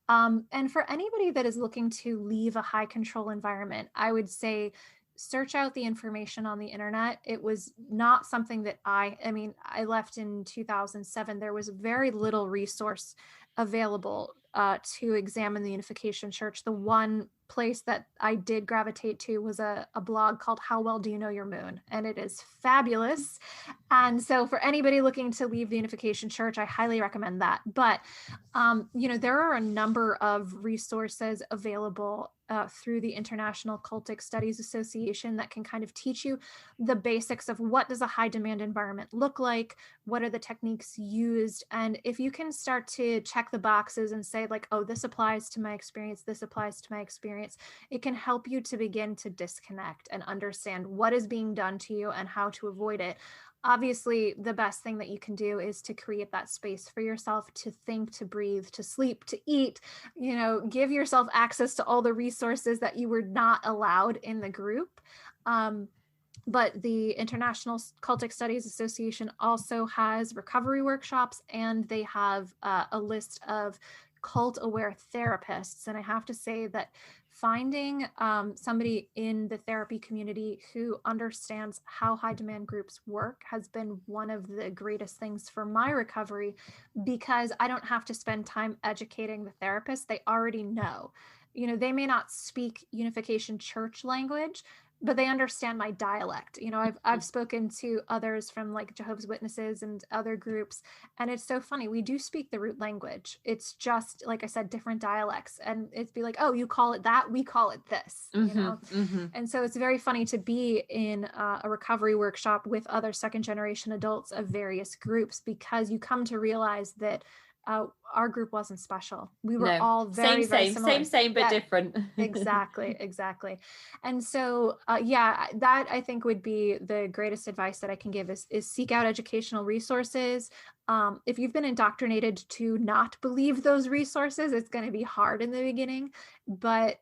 And for anybody that is looking to leave a high control environment, I would say search out the information on the internet. It was not something that I left in 2007. There was very little resource available to examine the Unification Church. The one place that I did gravitate to was a blog called How Well Do You Know Your Moon? And it is fabulous. And so for anybody looking to leave the Unification Church, I highly recommend that. But, there are a number of resources available through the International Cultic Studies Association that can kind of teach you the basics of what does a high demand environment look like, what are the techniques used, and if you can start to check the boxes and say like, oh, this applies to my experience, this applies to my experience, it can help you to begin to disconnect and understand what is being done to you and how to avoid it. Obviously, the best thing that you can do is to create that space for yourself to think, to breathe, to sleep, to eat, give yourself access to all the resources that you were not allowed in the group. But the International Cultic Studies Association also has recovery workshops, and they have a list of cult-aware therapists. And I have to say that finding somebody in the therapy community who understands how high demand groups work has been one of the greatest things for my recovery, because I don't have to spend time educating the therapist. They already know. They may not speak Unification Church language, but they understand my dialect. I've spoken to others from like Jehovah's Witnesses and other groups, and it's so funny. We do speak the root language. It's just, like I said, different dialects, and it's be like, oh, you call it that, we call it this, And so it's very funny to be in a recovery workshop with other second generation adults of various groups, because you come to realize that our group wasn't special. We were all very similar. Same, but different. Exactly. And so, that I think would be the greatest advice that I can give is seek out educational resources. If you've been indoctrinated to not believe those resources, it's going to be hard in the beginning, but,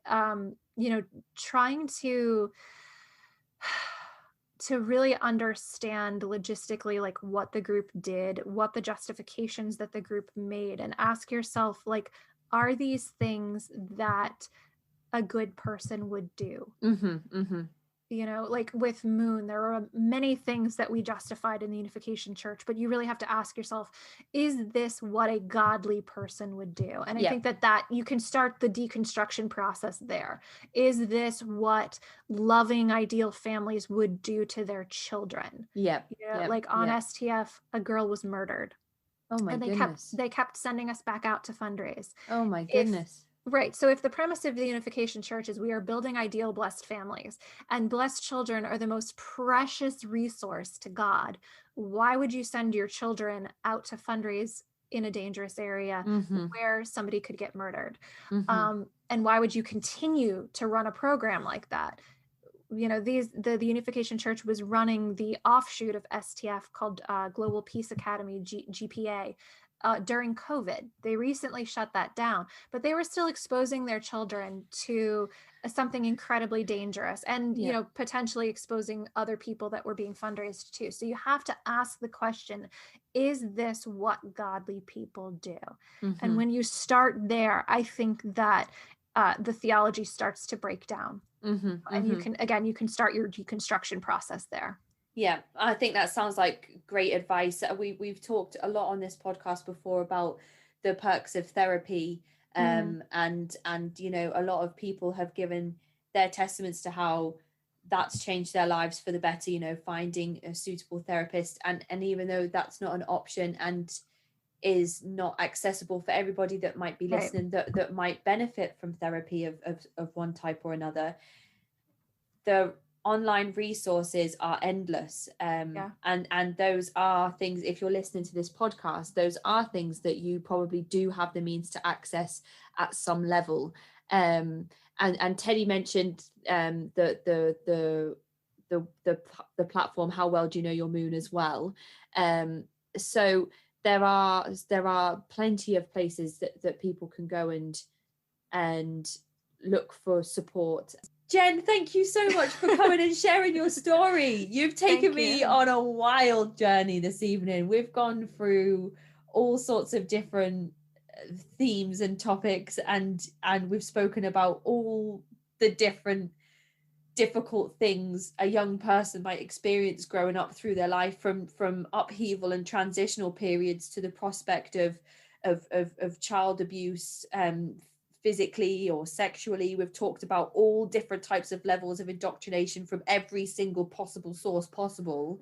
trying to really understand logistically like what the group did, what the justifications that the group made, and ask yourself, like, are these things that a good person would do? Like with Moon, there are many things that we justified in the Unification Church, but you really have to ask yourself, is this what a godly person would do? And I think that you can start the deconstruction process there. Is this what loving ideal families would do to their children? Like on STF, a girl was murdered. Oh my goodness. They kept sending us back out to fundraise. Oh my goodness. Right. So if the premise of the Unification Church is we are building ideal blessed families, and blessed children are the most precious resource to God, why would you send your children out to fundraise in a dangerous area where somebody could get murdered? And why would you continue to run a program like that? The Unification Church was running the offshoot of STF called Global Peace Academy, GPA. During COVID. They recently shut that down, but they were still exposing their children to something incredibly dangerous, and potentially exposing other people that were being fundraised to. So you have to ask the question, is this what godly people do? And when you start there, I think that the theology starts to break down. And you can start your deconstruction process there. Yeah, I think that sounds like great advice. We've talked a lot on this podcast before about the perks of therapy, and a lot of people have given their testaments to how that's changed their lives for the better, finding a suitable therapist, and even though that's not an option and is not accessible for everybody that might be listening, that might benefit from therapy of one type or another, the online resources are endless, and those are things, if you're listening to this podcast, those are things that you probably do have the means to access at some level. And Teddy mentioned the platform How Well Do You Know Your Moon as well. So there are plenty of places that people can go and look for support. Jen, thank you so much for coming and sharing your story. You've taken me on a wild journey this evening. We've gone through all sorts of different themes and topics, and we've spoken about all the different difficult things a young person might experience growing up through their life, from upheaval and transitional periods to the prospect of child abuse, physically or sexually. We've talked about all different types of levels of indoctrination from every single possible source possible,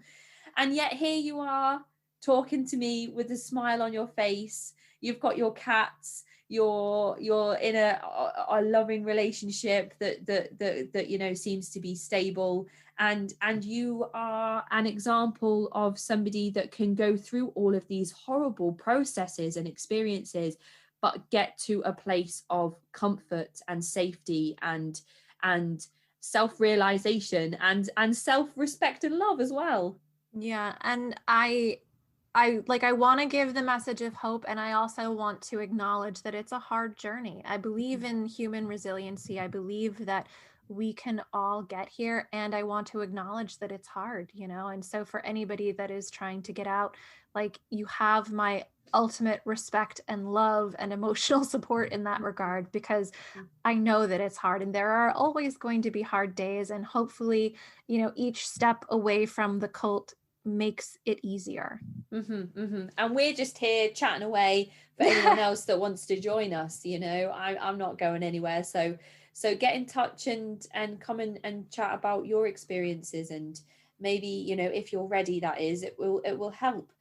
and yet here you are talking to me with a smile on your face. You've got your cats, you're in a loving relationship that you know seems to be stable, and you are an example of somebody that can go through all of these horrible processes and experiences but get to a place of comfort and safety and self-realization and self-respect and love as well. Yeah, and I want to give the message of hope, and I also want to acknowledge that it's a hard journey. I believe in human resiliency. I believe that we can all get here, and I want to acknowledge that it's hard, you know. And so for anybody that is trying to get out, like, you have my ultimate respect and love and emotional support in that regard, because I know that it's hard, and there are always going to be hard days, and hopefully, you know, each step away from the cult makes it easier. And we're just here chatting away for anyone else that wants to join us. You know, I'm not going anywhere, so get in touch and come and chat about your experiences, and maybe, you know, if you're ready, that is, it will help.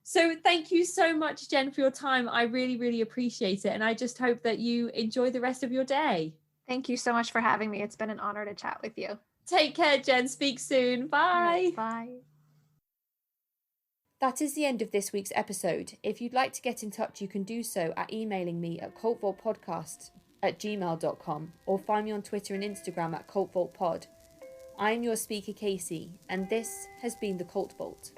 So thank you so much, Jen, for your time. I really, really appreciate it, and I just hope that you enjoy the rest of your day. Thank you so much for having me. It's been an honor to chat with you. Take care, Jen. Speak soon. Bye. Bye. That is the end of this week's episode. If you'd like to get in touch, you can do so at emailing me at cultvaultpodcast@gmail.com, or find me on Twitter and Instagram at cultvaultpod. I am your speaker, Casey, and this has been the Cult Vault.